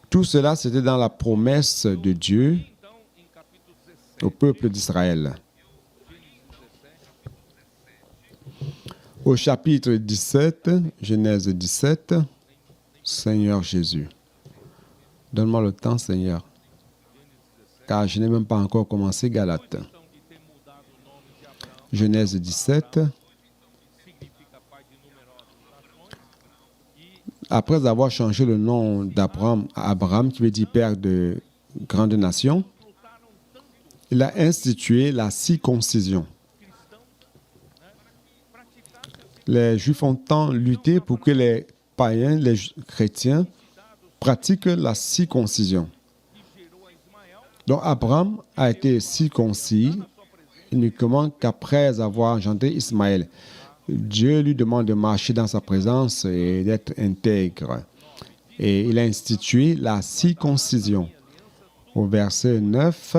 Tout cela, c'était dans la promesse de Dieu au peuple d'Israël. Au chapitre 17, Genèse 17, Seigneur Jésus. Donne-moi le temps, Seigneur, car je n'ai même pas encore commencé Galates. Genèse 17. Après avoir changé le nom d'Abraham à Abraham, qui veut dire père de grandes nations, il a institué la circoncision. Les Juifs ont tant lutté pour que les païens, les chrétiens, pratiquent la circoncision. Donc Abraham a été circoncis uniquement qu'après avoir engendré Ismaël. Dieu lui demande de marcher dans sa présence et d'être intègre. Et il a institué la circoncision. Au verset 9,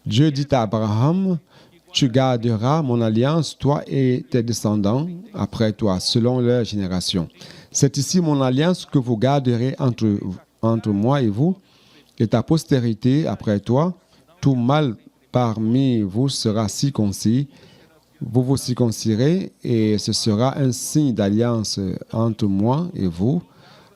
Dieu dit à Abraham, « Tu garderas mon alliance, toi et tes descendants, après toi, selon leur génération. C'est ici mon alliance que vous garderez entre moi et vous, et ta postérité après toi. Tout mâle parmi vous sera circoncis. Vous vous circoncirez, et ce sera un signe d'alliance entre moi et vous.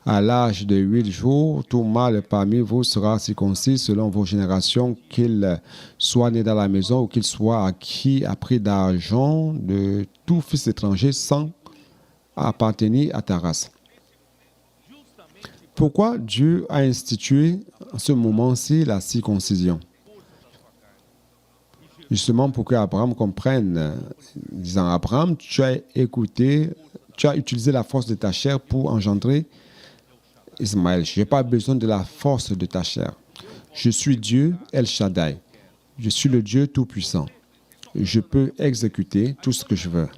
À l'âge de 8 jours, tout mâle parmi vous sera circoncis selon vos générations, qu'il soit né dans la maison ou qu'il soit acquis à prix d'argent de tout fils étranger sans appartenir à ta race. » Pourquoi Dieu a institué à ce moment-ci la circoncision? Justement pour qu'Abraham comprenne, disant, Abraham, tu as utilisé la force de ta chair pour engendrer Ismaël. Je n'ai pas besoin de la force de ta chair. Je suis Dieu, El Shaddai. Je suis le Dieu Tout-Puissant. Je peux exécuter tout ce que je veux.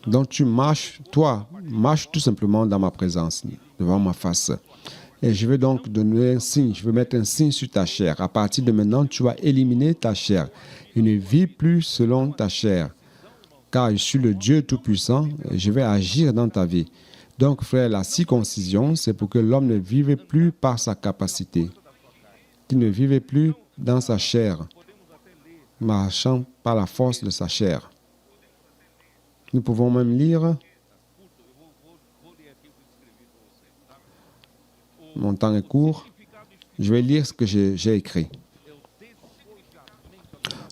Donc tu marches, marche tout simplement dans ma présence, devant ma face. Et je vais donc donner un signe, je vais mettre un signe sur ta chair. À partir de maintenant, tu vas éliminer ta chair. Il ne vit plus selon ta chair. car je suis le Dieu Tout-Puissant et je vais agir dans ta vie. Donc, frère, la circoncision, c'est pour que l'homme ne vive plus par sa capacité, qu'il ne vive plus dans sa chair, marchant par la force de sa chair. Nous pouvons même lire, mon temps est court, je vais lire ce que j'ai écrit.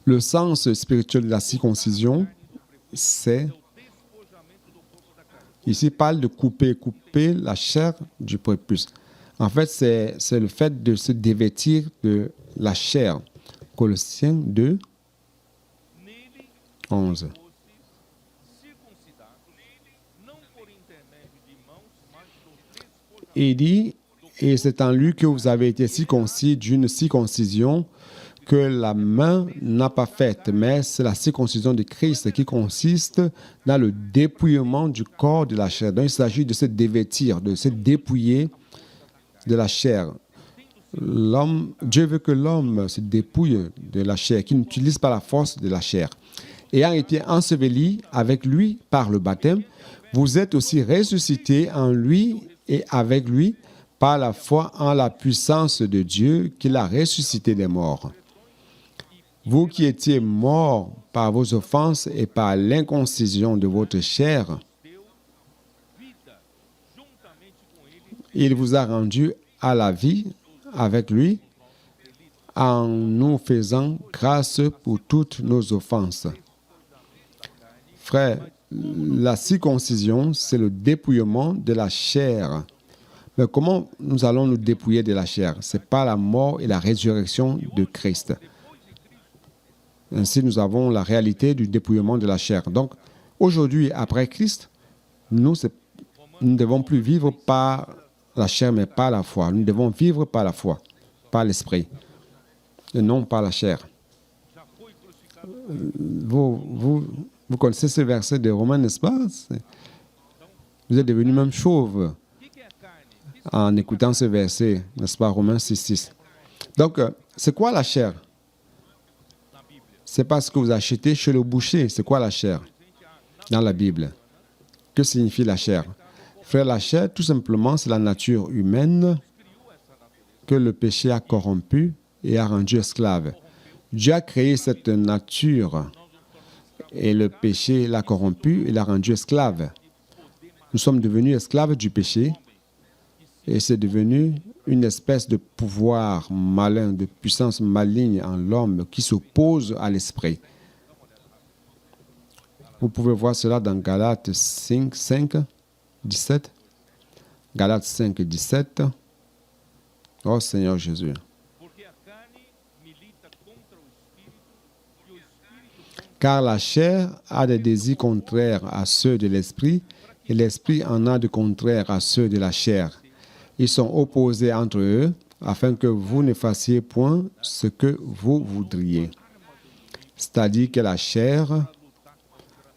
Le sens spirituel de la circoncision, c'est, ici il parle de couper la chair du prépuce. En fait, c'est le fait de se dévêtir de la chair. Colossiens 2, 11. Et il dit, et c'est en lui que vous avez été circoncis d'une circoncision que la main n'a pas faite, mais c'est la circoncision de Christ qui consiste dans le dépouillement du corps de la chair. Donc il s'agit de se dévêtir, de se dépouiller de la chair. Dieu veut que l'homme se dépouille de la chair, qu'il n'utilise pas la force de la chair. Ayant été enseveli avec lui par le baptême, vous êtes aussi ressuscités en lui et avec lui par la foi en la puissance de Dieu qui l'a ressuscité des morts. Vous qui étiez morts par vos offenses et par l'inconcision de votre chair, il vous a rendus à la vie avec lui en nous faisant grâce pour toutes nos offenses. Frère, la circoncision, c'est le dépouillement de la chair. Mais comment nous allons nous dépouiller de la chair? C'est par la mort et la résurrection de Christ. Ainsi, nous avons la réalité du dépouillement de la chair. Donc, aujourd'hui, après Christ, nous ne devons plus vivre par la chair, mais par la foi. Nous devons vivre par la foi, par l'esprit, et non par la chair. Vous connaissez ce verset de Romains, n'est-ce pas? Vous êtes devenus même chauve en écoutant ce verset, n'est-ce pas? Romains 6:6. Donc, c'est quoi la chair? C'est pas ce que vous achetez chez le boucher. C'est quoi la chair dans la Bible? Que signifie la chair? Frère, la chair, tout simplement, c'est la nature humaine que le péché a corrompue et a rendue esclave. Dieu a créé cette nature et le péché l'a corrompue et l'a rendue esclave. Nous sommes devenus esclaves du péché et c'est devenu une espèce de pouvoir malin, de puissance maligne en l'homme qui s'oppose à l'esprit. Vous pouvez voir cela dans Galates 5, 17. Galates 5, 17. Oh Seigneur Jésus. Car la chair a des désirs contraires à ceux de l'esprit et l'esprit en a de contraires à ceux de la chair. Ils sont opposés entre eux, afin que vous ne fassiez point ce que vous voudriez. C'est-à-dire que la chair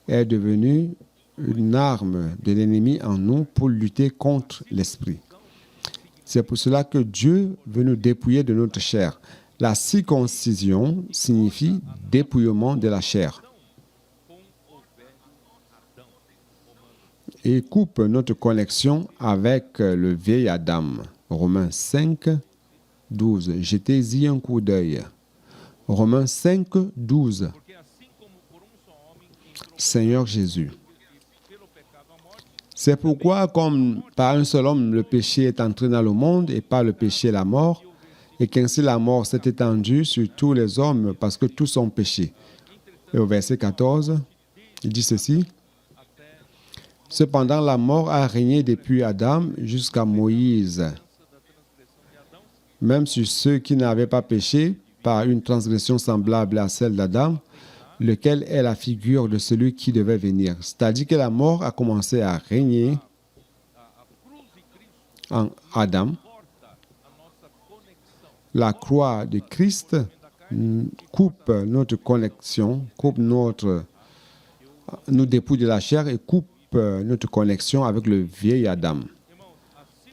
est devenue une arme de l'ennemi en nous pour lutter contre l'esprit. C'est pour cela que Dieu veut nous dépouiller de notre chair. La circoncision signifie dépouillement de la chair. Et coupe notre connexion avec le vieil Adam. Romains 5, 12. Jetez-y un coup d'œil. Romains 5, 12. Seigneur Jésus. C'est pourquoi, comme par un seul homme, le péché est entré dans le monde et par le péché la mort, et qu'ainsi la mort s'est étendue sur tous les hommes parce que tous ont péché. Et au verset 14, il dit ceci. Cependant, la mort a régné depuis Adam jusqu'à Moïse, même sur ceux qui n'avaient pas péché par une transgression semblable à celle d'Adam, lequel est la figure de celui qui devait venir. C'est-à-dire que la mort a commencé à régner en Adam. La croix de Christ coupe notre connexion, nous dépouille de la chair et coupe notre connexion avec le vieil Adam.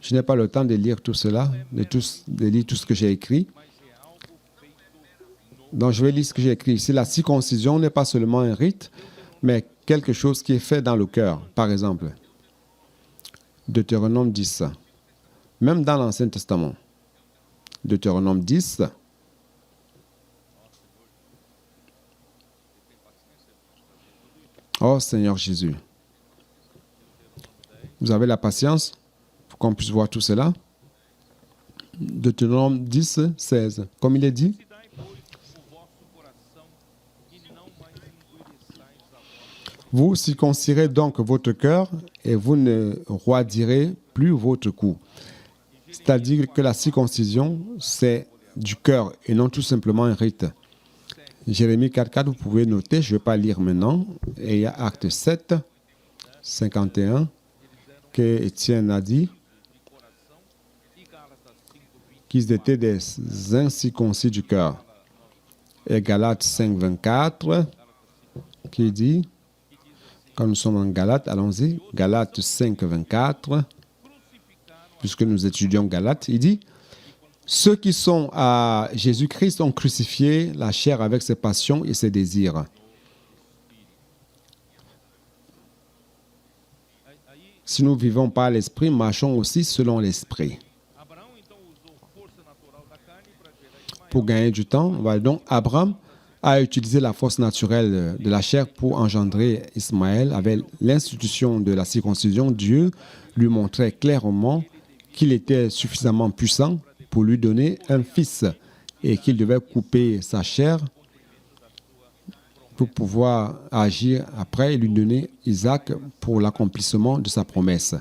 Je n'ai pas le temps de lire tout cela, de lire tout ce que j'ai écrit. Donc, je vais lire ce que j'ai écrit ici. La circoncision n'est pas seulement un rite, mais quelque chose qui est fait dans le cœur. Par exemple, Deutéronome 10, même dans l'Ancien Testament. Deutéronome 10, oh Seigneur Jésus, vous avez la patience pour qu'on puisse voir tout cela. Deutéronome 10, 16, comme il est dit, vous circoncirez donc votre cœur et vous ne roidirez plus votre cou. C'est-à-dire que la circoncision, c'est du cœur et non tout simplement un rite. Jérémie 4.4, vous pouvez noter, je ne vais pas lire maintenant. Et il y a Acte 7, 51, que Étienne a dit qu'ils étaient des incirconcis du cœur. Et Galates 5, 24, qui dit, quand nous sommes en Galates, allons-y, Galates 5, 24, puisque nous étudions Galates, il dit, ceux qui sont à Jésus-Christ ont crucifié la chair avec ses passions et ses désirs. Si nous vivons par l'esprit, marchons aussi selon l'esprit. Pour gagner du temps, donc Abraham a utilisé la force naturelle de la chair pour engendrer Ismaël. Avec l'institution de la circoncision, Dieu lui montrait clairement qu'il était suffisamment puissant pour lui donner un fils et qu'il devait couper sa chair pour pouvoir agir après et lui donner Isaac pour l'accomplissement de sa promesse.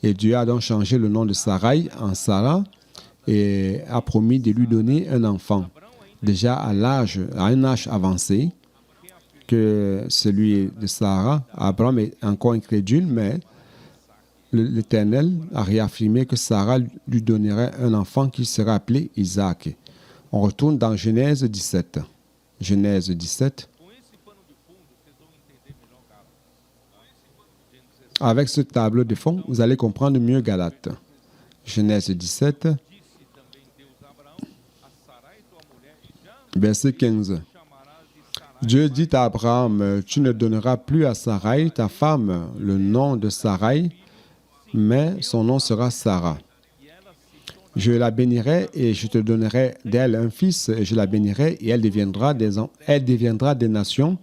Et Dieu a donc changé le nom de Sarai en Sarah et a promis de lui donner un enfant. Déjà à un âge avancé que celui de Sarah, Abraham est encore incrédule, mais l'Éternel a réaffirmé que Sarah lui donnerait un enfant qui serait appelé Isaac. On retourne dans Genèse 17. Genèse 17. Avec ce tableau de fond, vous allez comprendre mieux Galates. Genèse 17, verset 15. Dieu dit à Abraham, tu ne donneras plus à Sarai, ta femme, le nom de Sarai, mais son nom sera Sarah. Je la bénirai et je te donnerai d'elle un fils, et je la bénirai et elle deviendra des nations,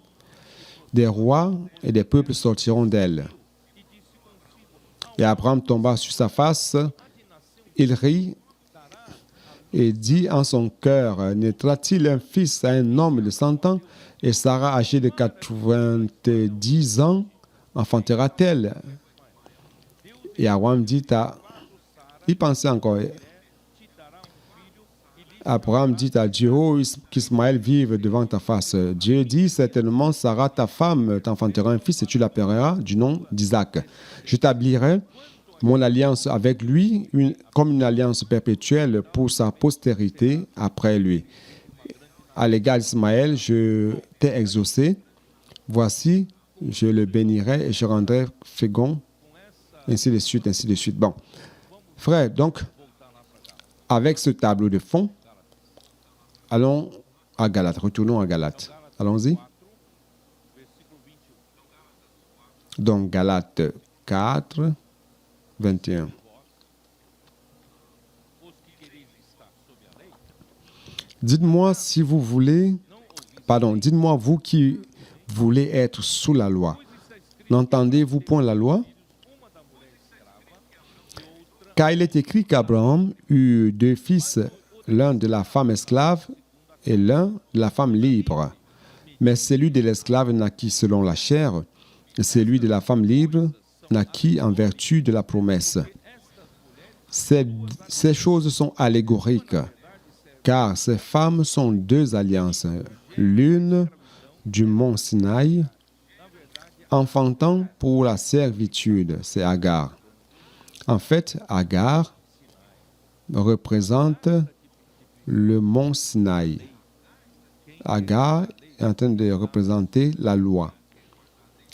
des rois et des peuples sortiront d'elle. Et Abraham tomba sur sa face, il rit et dit en son cœur, naîtra-t-il un fils à un homme de 100 ans, et Sarah, âgée de 90 ans, enfantera-t-elle? Et Abraham dit à... Il pensait encore. Abraham dit à Dieu, oh, qu'Ismaël vive devant ta face. Dieu dit, certainement, Sarah, ta femme, t'enfantera un fils et tu l'appelleras du nom d'Isaac. J'établirai mon alliance avec lui comme une alliance perpétuelle pour sa postérité après lui. À l'égard d'Ismaël, je t'ai exaucé. Voici, je le bénirai et je rendrai fécond, ainsi de suite, ainsi de suite. Bon, frère, donc, avec ce tableau de fond, allons à Galates, retournons à Galates. Allons-y. Donc, Galates 4, 21. Dites-moi si vous voulez, dites-moi vous qui voulez être sous la loi. N'entendez-vous point la loi? Car il est écrit qu'Abraham eut 2 fils, l'un de la femme esclave et l'un de la femme libre. Mais celui de l'esclave naquit selon la chair, et celui de la femme libre naquit en vertu de la promesse. Ces choses sont allégoriques, car ces femmes sont 2 alliances, l'une du mont Sinaï, enfantant pour la servitude, c'est Agar. En fait, Agar représente le mont Sinaï. Agar est en train de représenter la loi.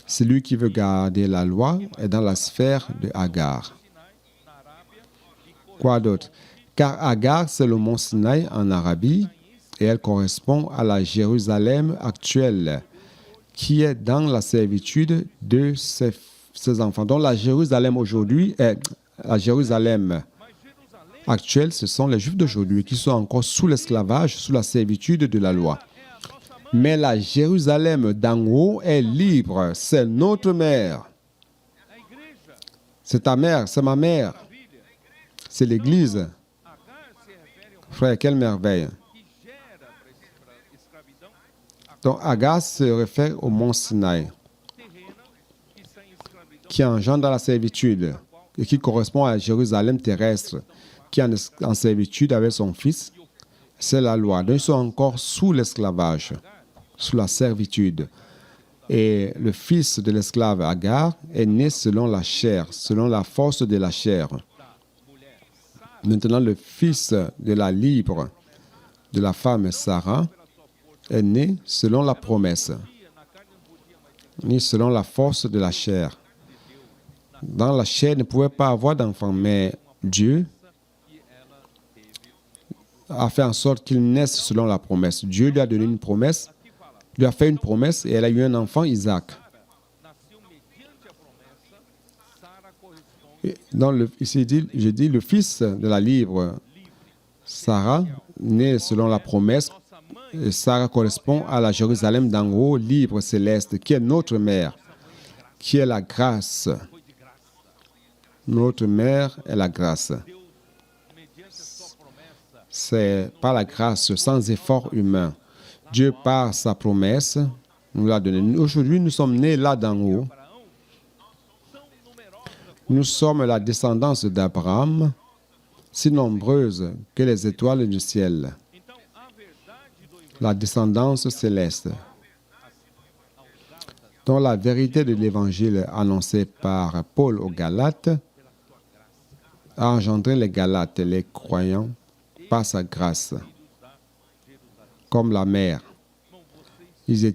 Celui qui veut garder la loi est dans la sphère de Agar. Quoi d'autre? Car Agar, c'est le mont Sinaï en Arabie et elle correspond à la Jérusalem actuelle, qui est dans la servitude de ses enfants. Donc la Jérusalem aujourd'hui, la Jérusalem actuelle, ce sont les Juifs d'aujourd'hui qui sont encore sous l'esclavage, sous la servitude de la loi. Mais la Jérusalem d'en haut est libre, c'est notre mère. C'est ta mère, c'est ma mère. C'est l'Église. Frère, quelle merveille. Donc Agar se réfère au mont Sinaï, qui engendre la servitude et qui correspond à Jérusalem terrestre, qui est en servitude avec son fils. C'est la loi. Donc ils sont encore sous l'esclavage, sous la servitude. Et le fils de l'esclave Agar est né selon la chair, selon la force de la chair. Maintenant, le fils de la libre de la femme Sarah est né selon la promesse, né selon la force de la chair. Dans la chair, ne pouvait pas avoir d'enfant, mais Dieu a fait en sorte qu'il naisse selon la promesse. Dieu lui a donné une promesse, lui a fait une promesse et elle a eu un enfant, Isaac. Ici, je dis le fils de la libre, Sarah, né selon la promesse. Et Sarah correspond à la Jérusalem d'en haut, libre, céleste, qui est notre mère, qui est la grâce. Notre mère est la grâce. C'est par la grâce, sans effort humain. Dieu, par sa promesse, nous l'a donné. Aujourd'hui, nous sommes nés là d'en haut. Nous sommes la descendance d'Abraham, si nombreuse que les étoiles du ciel. La descendance céleste. Dans la vérité de l'Évangile annoncé par Paul aux Galates, a engendré les Galates, les croyants, par sa grâce, comme la mère. Ils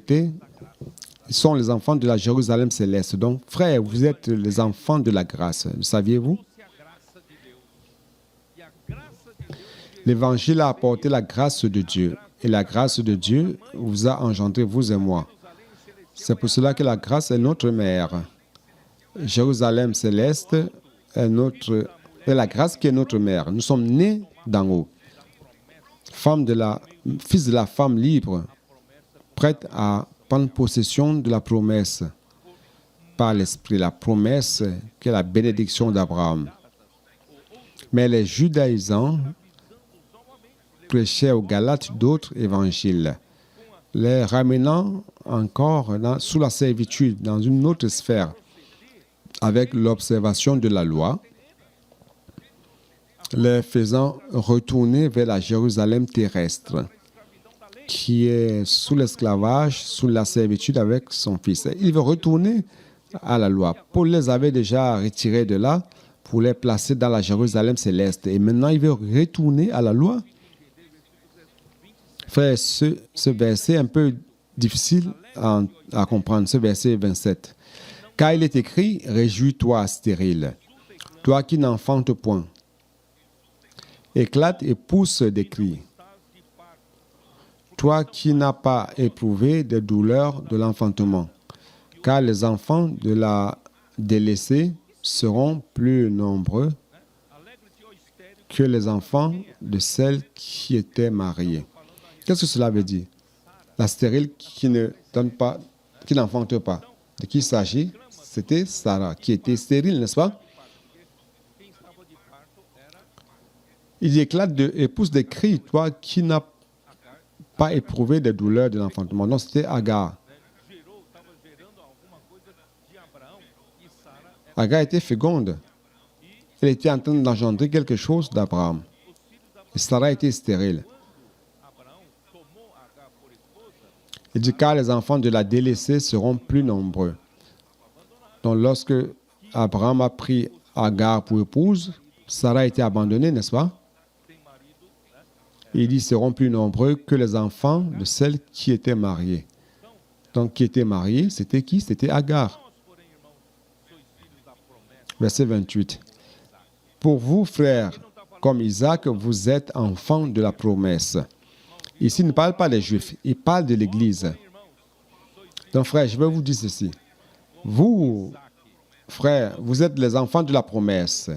sont les enfants de la Jérusalem céleste. Donc, frères, vous êtes les enfants de la grâce. Le saviez-vous? L'Évangile a apporté la grâce de Dieu. Et la grâce de Dieu vous a engendré, vous et moi. C'est pour cela que la grâce est notre mère. Jérusalem céleste est la grâce qui est notre mère. Nous sommes nés d'en haut. Fils de la femme libre, prête à prendre possession de la promesse par l'Esprit, la promesse qui est la bénédiction d'Abraham. Mais les judaïsants prêchaient aux Galates d'autres évangiles, les ramenant encore sous la servitude, dans une autre sphère, avec l'observation de la loi, les faisant retourner vers la Jérusalem terrestre, qui est sous l'esclavage, sous la servitude avec son fils. Il veut retourner à la loi. Paul les avait déjà retirés de là pour les placer dans la Jérusalem céleste. Et maintenant, il veut retourner à la loi. Frère, ce verset est un peu difficile à comprendre, ce verset 27. Car il est écrit, « Réjouis-toi, stérile, toi qui n'enfantes point. Éclate et pousse des cris. Toi qui n'as pas éprouvé des douleurs de l'enfantement, car les enfants de la délaissée seront plus nombreux que les enfants de celles qui étaient mariées. » Qu'est-ce que cela veut dire? La stérile qui ne donne pas, qui n'enfante pas. De qui il s'agit? C'était Sarah, qui était stérile, n'est-ce pas? Il éclate et pousse des cris, toi qui n'as pas éprouvé des douleurs de l'enfantement. Non, c'était Agar. Agar était féconde. Elle était en train d'engendrer quelque chose d'Abraham. Et Sarah était stérile. Il dit car les enfants de la délaissée seront plus nombreux. Donc lorsque Abraham a pris Agar pour épouse, Sarah a été abandonnée, n'est-ce pas? Il dit seront plus nombreux que les enfants de celles qui étaient mariées. Donc qui étaient mariées, c'était qui? C'était Agar. Verset 28. Pour vous, frères, comme Isaac, vous êtes enfants de la promesse. Ici, il ne parle pas des Juifs, il parle de l'Église. Donc, frère, je vais vous dire ceci. Vous, frère, vous êtes les enfants de la promesse.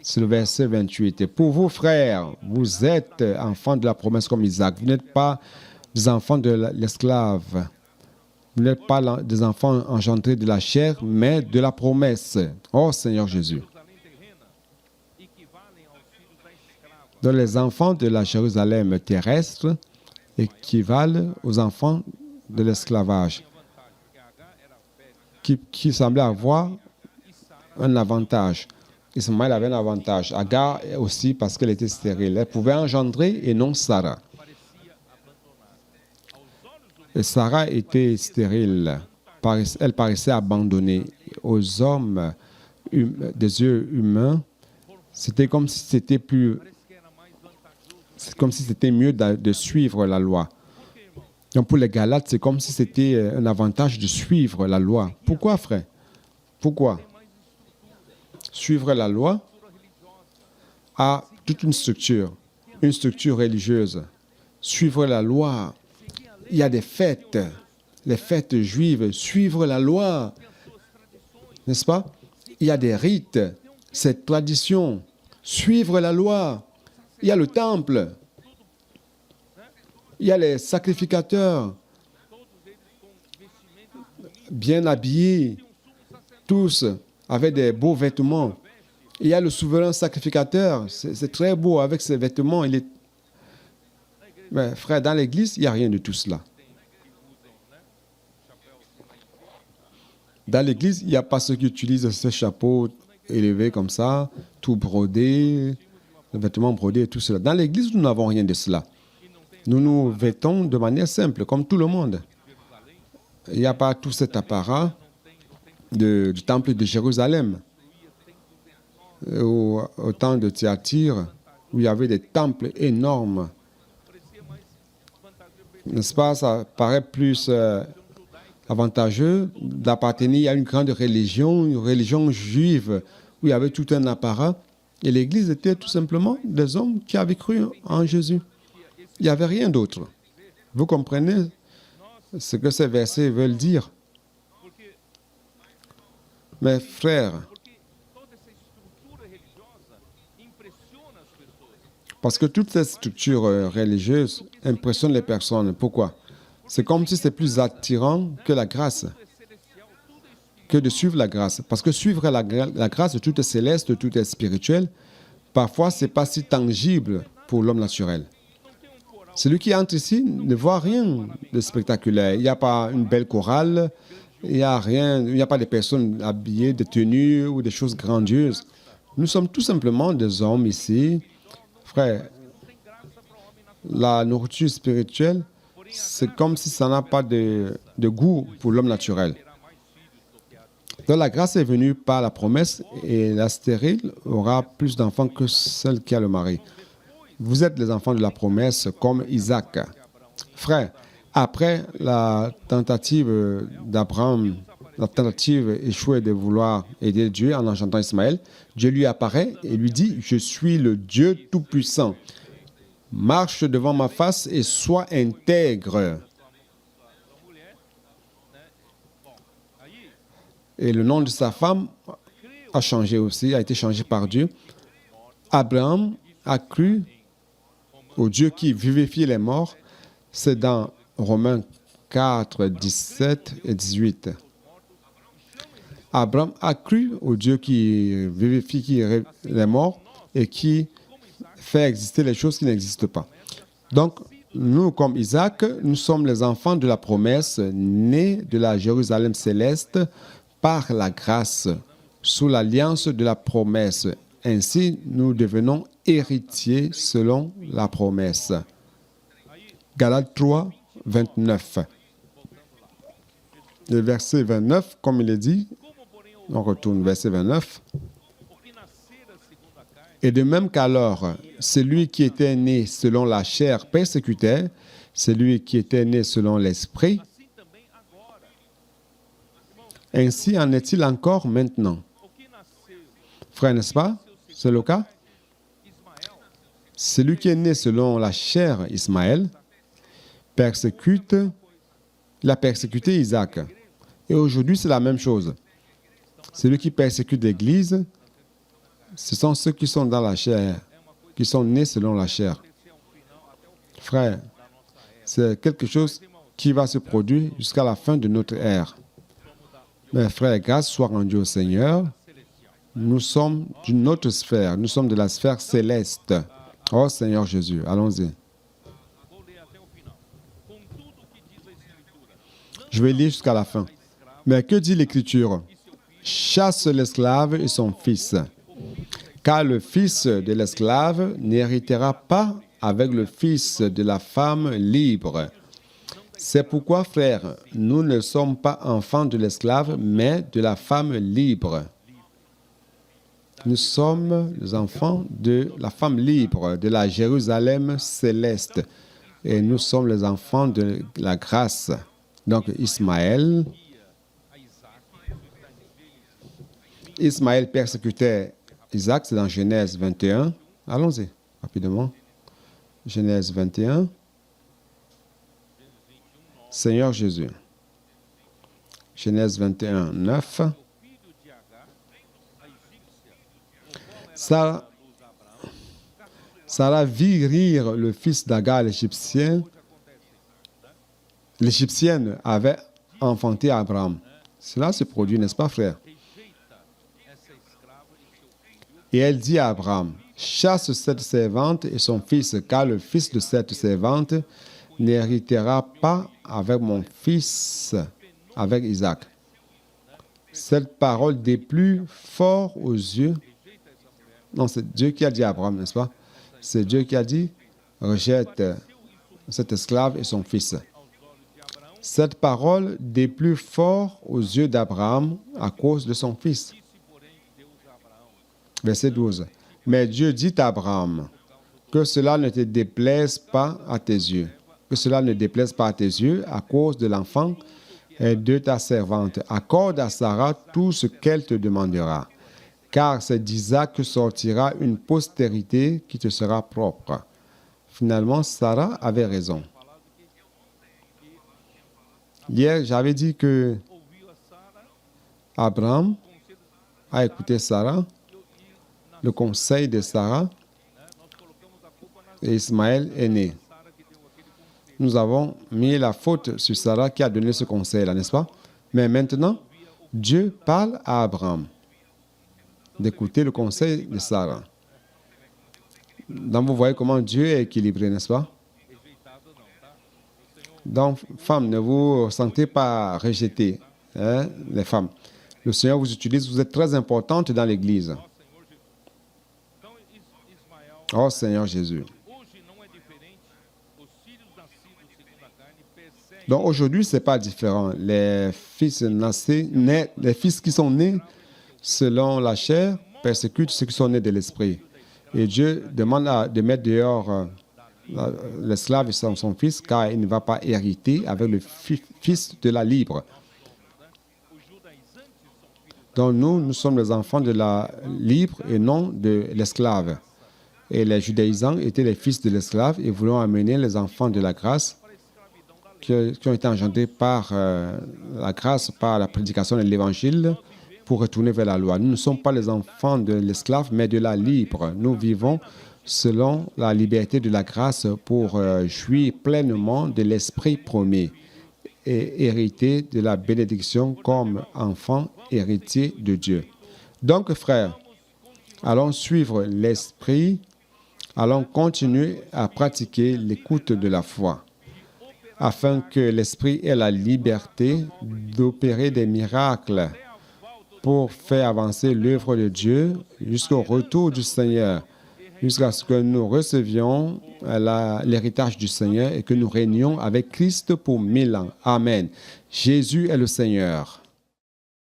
C'est le verset 28. Et pour vous, frères, vous êtes enfants de la promesse comme Isaac. Vous n'êtes pas des enfants de l'esclave. Vous n'êtes pas des enfants engendrés de la chair, mais de la promesse. Oh Seigneur Jésus. Donc les enfants de la Jérusalem terrestre équivalent aux enfants de l'esclavage, qui semblaient avoir un avantage. Ismaël avait un avantage. Agar aussi parce qu'elle était stérile. Elle pouvait engendrer et non Sarah. Et Sarah était stérile. Elle paraissait abandonnée. Aux hommes des yeux humains, c'était comme si c'était plus... C'est comme si c'était mieux de suivre la loi. Donc pour les Galates, c'est comme si c'était un avantage de suivre la loi. Pourquoi, frère? Pourquoi? Suivre la loi a toute une structure religieuse. Suivre la loi, il y a des fêtes, les fêtes juives, suivre la loi, n'est-ce pas? Il y a des rites, cette tradition, suivre la loi. Il y a le temple, il y a les sacrificateurs, bien habillés, tous avec des beaux vêtements. Il y a le souverain sacrificateur, c'est très beau avec ses vêtements. Mais frère, dans l'église, il n'y a rien de tout cela. Dans l'église, il n'y a pas ceux qui utilisent ce chapeau élevé comme ça, tout brodé, les vêtements brodés et tout cela. Dans l'église, nous n'avons rien de cela. Nous nous vêtons de manière simple, comme tout le monde. Il n'y a pas tout cet apparat du temple de Jérusalem. Au temps de Thyatire, où il y avait des temples énormes. N'est-ce pas? Ça paraît plus avantageux d'appartenir à une grande religion, une religion juive, où il y avait tout un apparat. Et l'Église était tout simplement des hommes qui avaient cru en Jésus. Il n'y avait rien d'autre. Vous comprenez ce que ces versets veulent dire? Mes frères, parce que toute cette structure religieuse impressionne les personnes. Pourquoi? C'est comme si c'était plus attirant que la grâce, que de suivre la grâce. Parce que suivre la grâce, tout est céleste, tout est spirituel. Parfois, ce n'est pas si tangible pour l'homme naturel. Celui qui entre ici ne voit rien de spectaculaire. Il n'y a pas une belle chorale, il n'y a rien, il n'y a pas des personnes habillées de tenues ou des choses grandioses. Nous sommes tout simplement des hommes ici. Frère, la nourriture spirituelle, c'est comme si ça n'a pas de goût pour l'homme naturel. Donc la grâce est venue par la promesse et la stérile aura plus d'enfants que celle qui a le mari. Vous êtes les enfants de la promesse comme Isaac. Frère, après la tentative d'Abraham, la tentative échouée de vouloir aider Dieu en engendrant Ismaël, Dieu lui apparaît et lui dit « Je suis le Dieu Tout-Puissant. Marche devant ma face et sois intègre. » Et le nom de sa femme a changé aussi, a été changé par Dieu. Abraham a cru au Dieu qui vivifie les morts. C'est dans Romains 4, 17 et 18. Abraham a cru au Dieu qui vivifie les morts et qui fait exister les choses qui n'existent pas. Donc, nous, comme Isaac, nous sommes les enfants de la promesse, nés de la Jérusalem céleste par la grâce, sous l'alliance de la promesse. Ainsi, nous devenons héritiers selon la promesse. Galates 3, 29. Le verset 29, comme il est dit, on retourne verset 29. Et de même qu'alors, celui qui était né selon la chair persécutait, celui qui était né selon l'esprit, ainsi en est-il encore maintenant. Frère, n'est-ce pas? C'est le cas? Celui qui est né selon la chair, Ismaël, persécute Il a persécuté Isaac. Et aujourd'hui, c'est la même chose. Celui qui persécute l'Église, ce sont ceux qui sont dans la chair, qui sont nés selon la chair. Frère, c'est quelque chose qui va se produire jusqu'à la fin de notre ère. Mais frère, grâce soit rendue au Seigneur, nous sommes d'une autre sphère. Nous sommes de la sphère céleste. Oh Seigneur Jésus, allons-y. Je vais lire jusqu'à la fin. Mais que dit l'Écriture? Chasse l'esclave et son fils, car le fils de l'esclave n'héritera pas avec le fils de la femme libre. C'est pourquoi, frères, nous ne sommes pas enfants de l'esclave, mais de la femme libre. Nous sommes les enfants de la femme libre, de la Jérusalem céleste. Et nous sommes les enfants de la grâce. Donc, Ismaël persécutait Isaac, c'est dans Genèse 21. Allons-y, rapidement. Genèse 21. Seigneur Jésus. Genèse 21, 9. Sarah vit rire le fils d'Agar, l'Égyptienne. L'Égyptienne avait enfanté Abraham. Cela se produit, n'est-ce pas, frère? Et elle dit à Abraham, chasse cette servante et son fils, car le fils de cette servante n'héritera pas avec mon fils, avec Isaac. Cette parole déplut fort aux yeux. Non, c'est Dieu qui a dit à Abraham, n'est-ce pas? C'est Dieu qui a dit, rejette cet esclave et son fils. Cette parole déplut fort aux yeux d'Abraham à cause de son fils. Verset 12. Mais Dieu dit à Abraham, que cela ne te déplaise pas à tes yeux. Que cela ne déplaise pas à tes yeux à cause de l'enfant et de ta servante. Accorde à Sarah tout ce qu'elle te demandera. Car c'est d'Isaac que sortira une postérité qui te sera propre. Finalement, Sarah avait raison. Hier, j'avais dit que Abraham a écouté Sarah, le conseil de Sarah, et Ismaël est né. Nous avons mis la faute sur Sarah qui a donné ce conseil-là, n'est-ce pas? Mais maintenant, Dieu parle à Abraham d'écouter le conseil de Sarah. Donc, vous voyez comment Dieu est équilibré, n'est-ce pas? Donc, femmes, ne vous sentez pas rejetées, hein, les femmes. Le Seigneur vous utilise, vous êtes très importantes dans l'Église. Oh Seigneur Jésus. Donc aujourd'hui, ce n'est pas différent. Les fils qui sont nés selon la chair persécutent ceux qui sont nés de l'esprit. Et Dieu demande de mettre dehors l'esclave et son fils, car il ne va pas hériter avec le fils de la libre. Donc nous sommes les enfants de la libre et non de l'esclave. Et les judaïsants étaient les fils de l'esclave et voulaient amener les enfants de la grâce qui ont été engendrés par la grâce, par la prédication de l'Évangile, pour retourner vers la loi. Nous ne sommes pas les enfants de l'esclave, mais de la libre. Nous vivons selon la liberté de la grâce pour jouir pleinement de l'Esprit promis et hériter de la bénédiction comme enfants héritiers de Dieu. Donc, frères, allons suivre l'Esprit, allons continuer à pratiquer l'écoute de la foi, afin que l'Esprit ait la liberté d'opérer des miracles pour faire avancer l'œuvre de Dieu jusqu'au retour du Seigneur, jusqu'à ce que nous recevions l'héritage du Seigneur et que nous régnions avec Christ pour 1000 ans. Amen. Jésus est le Seigneur.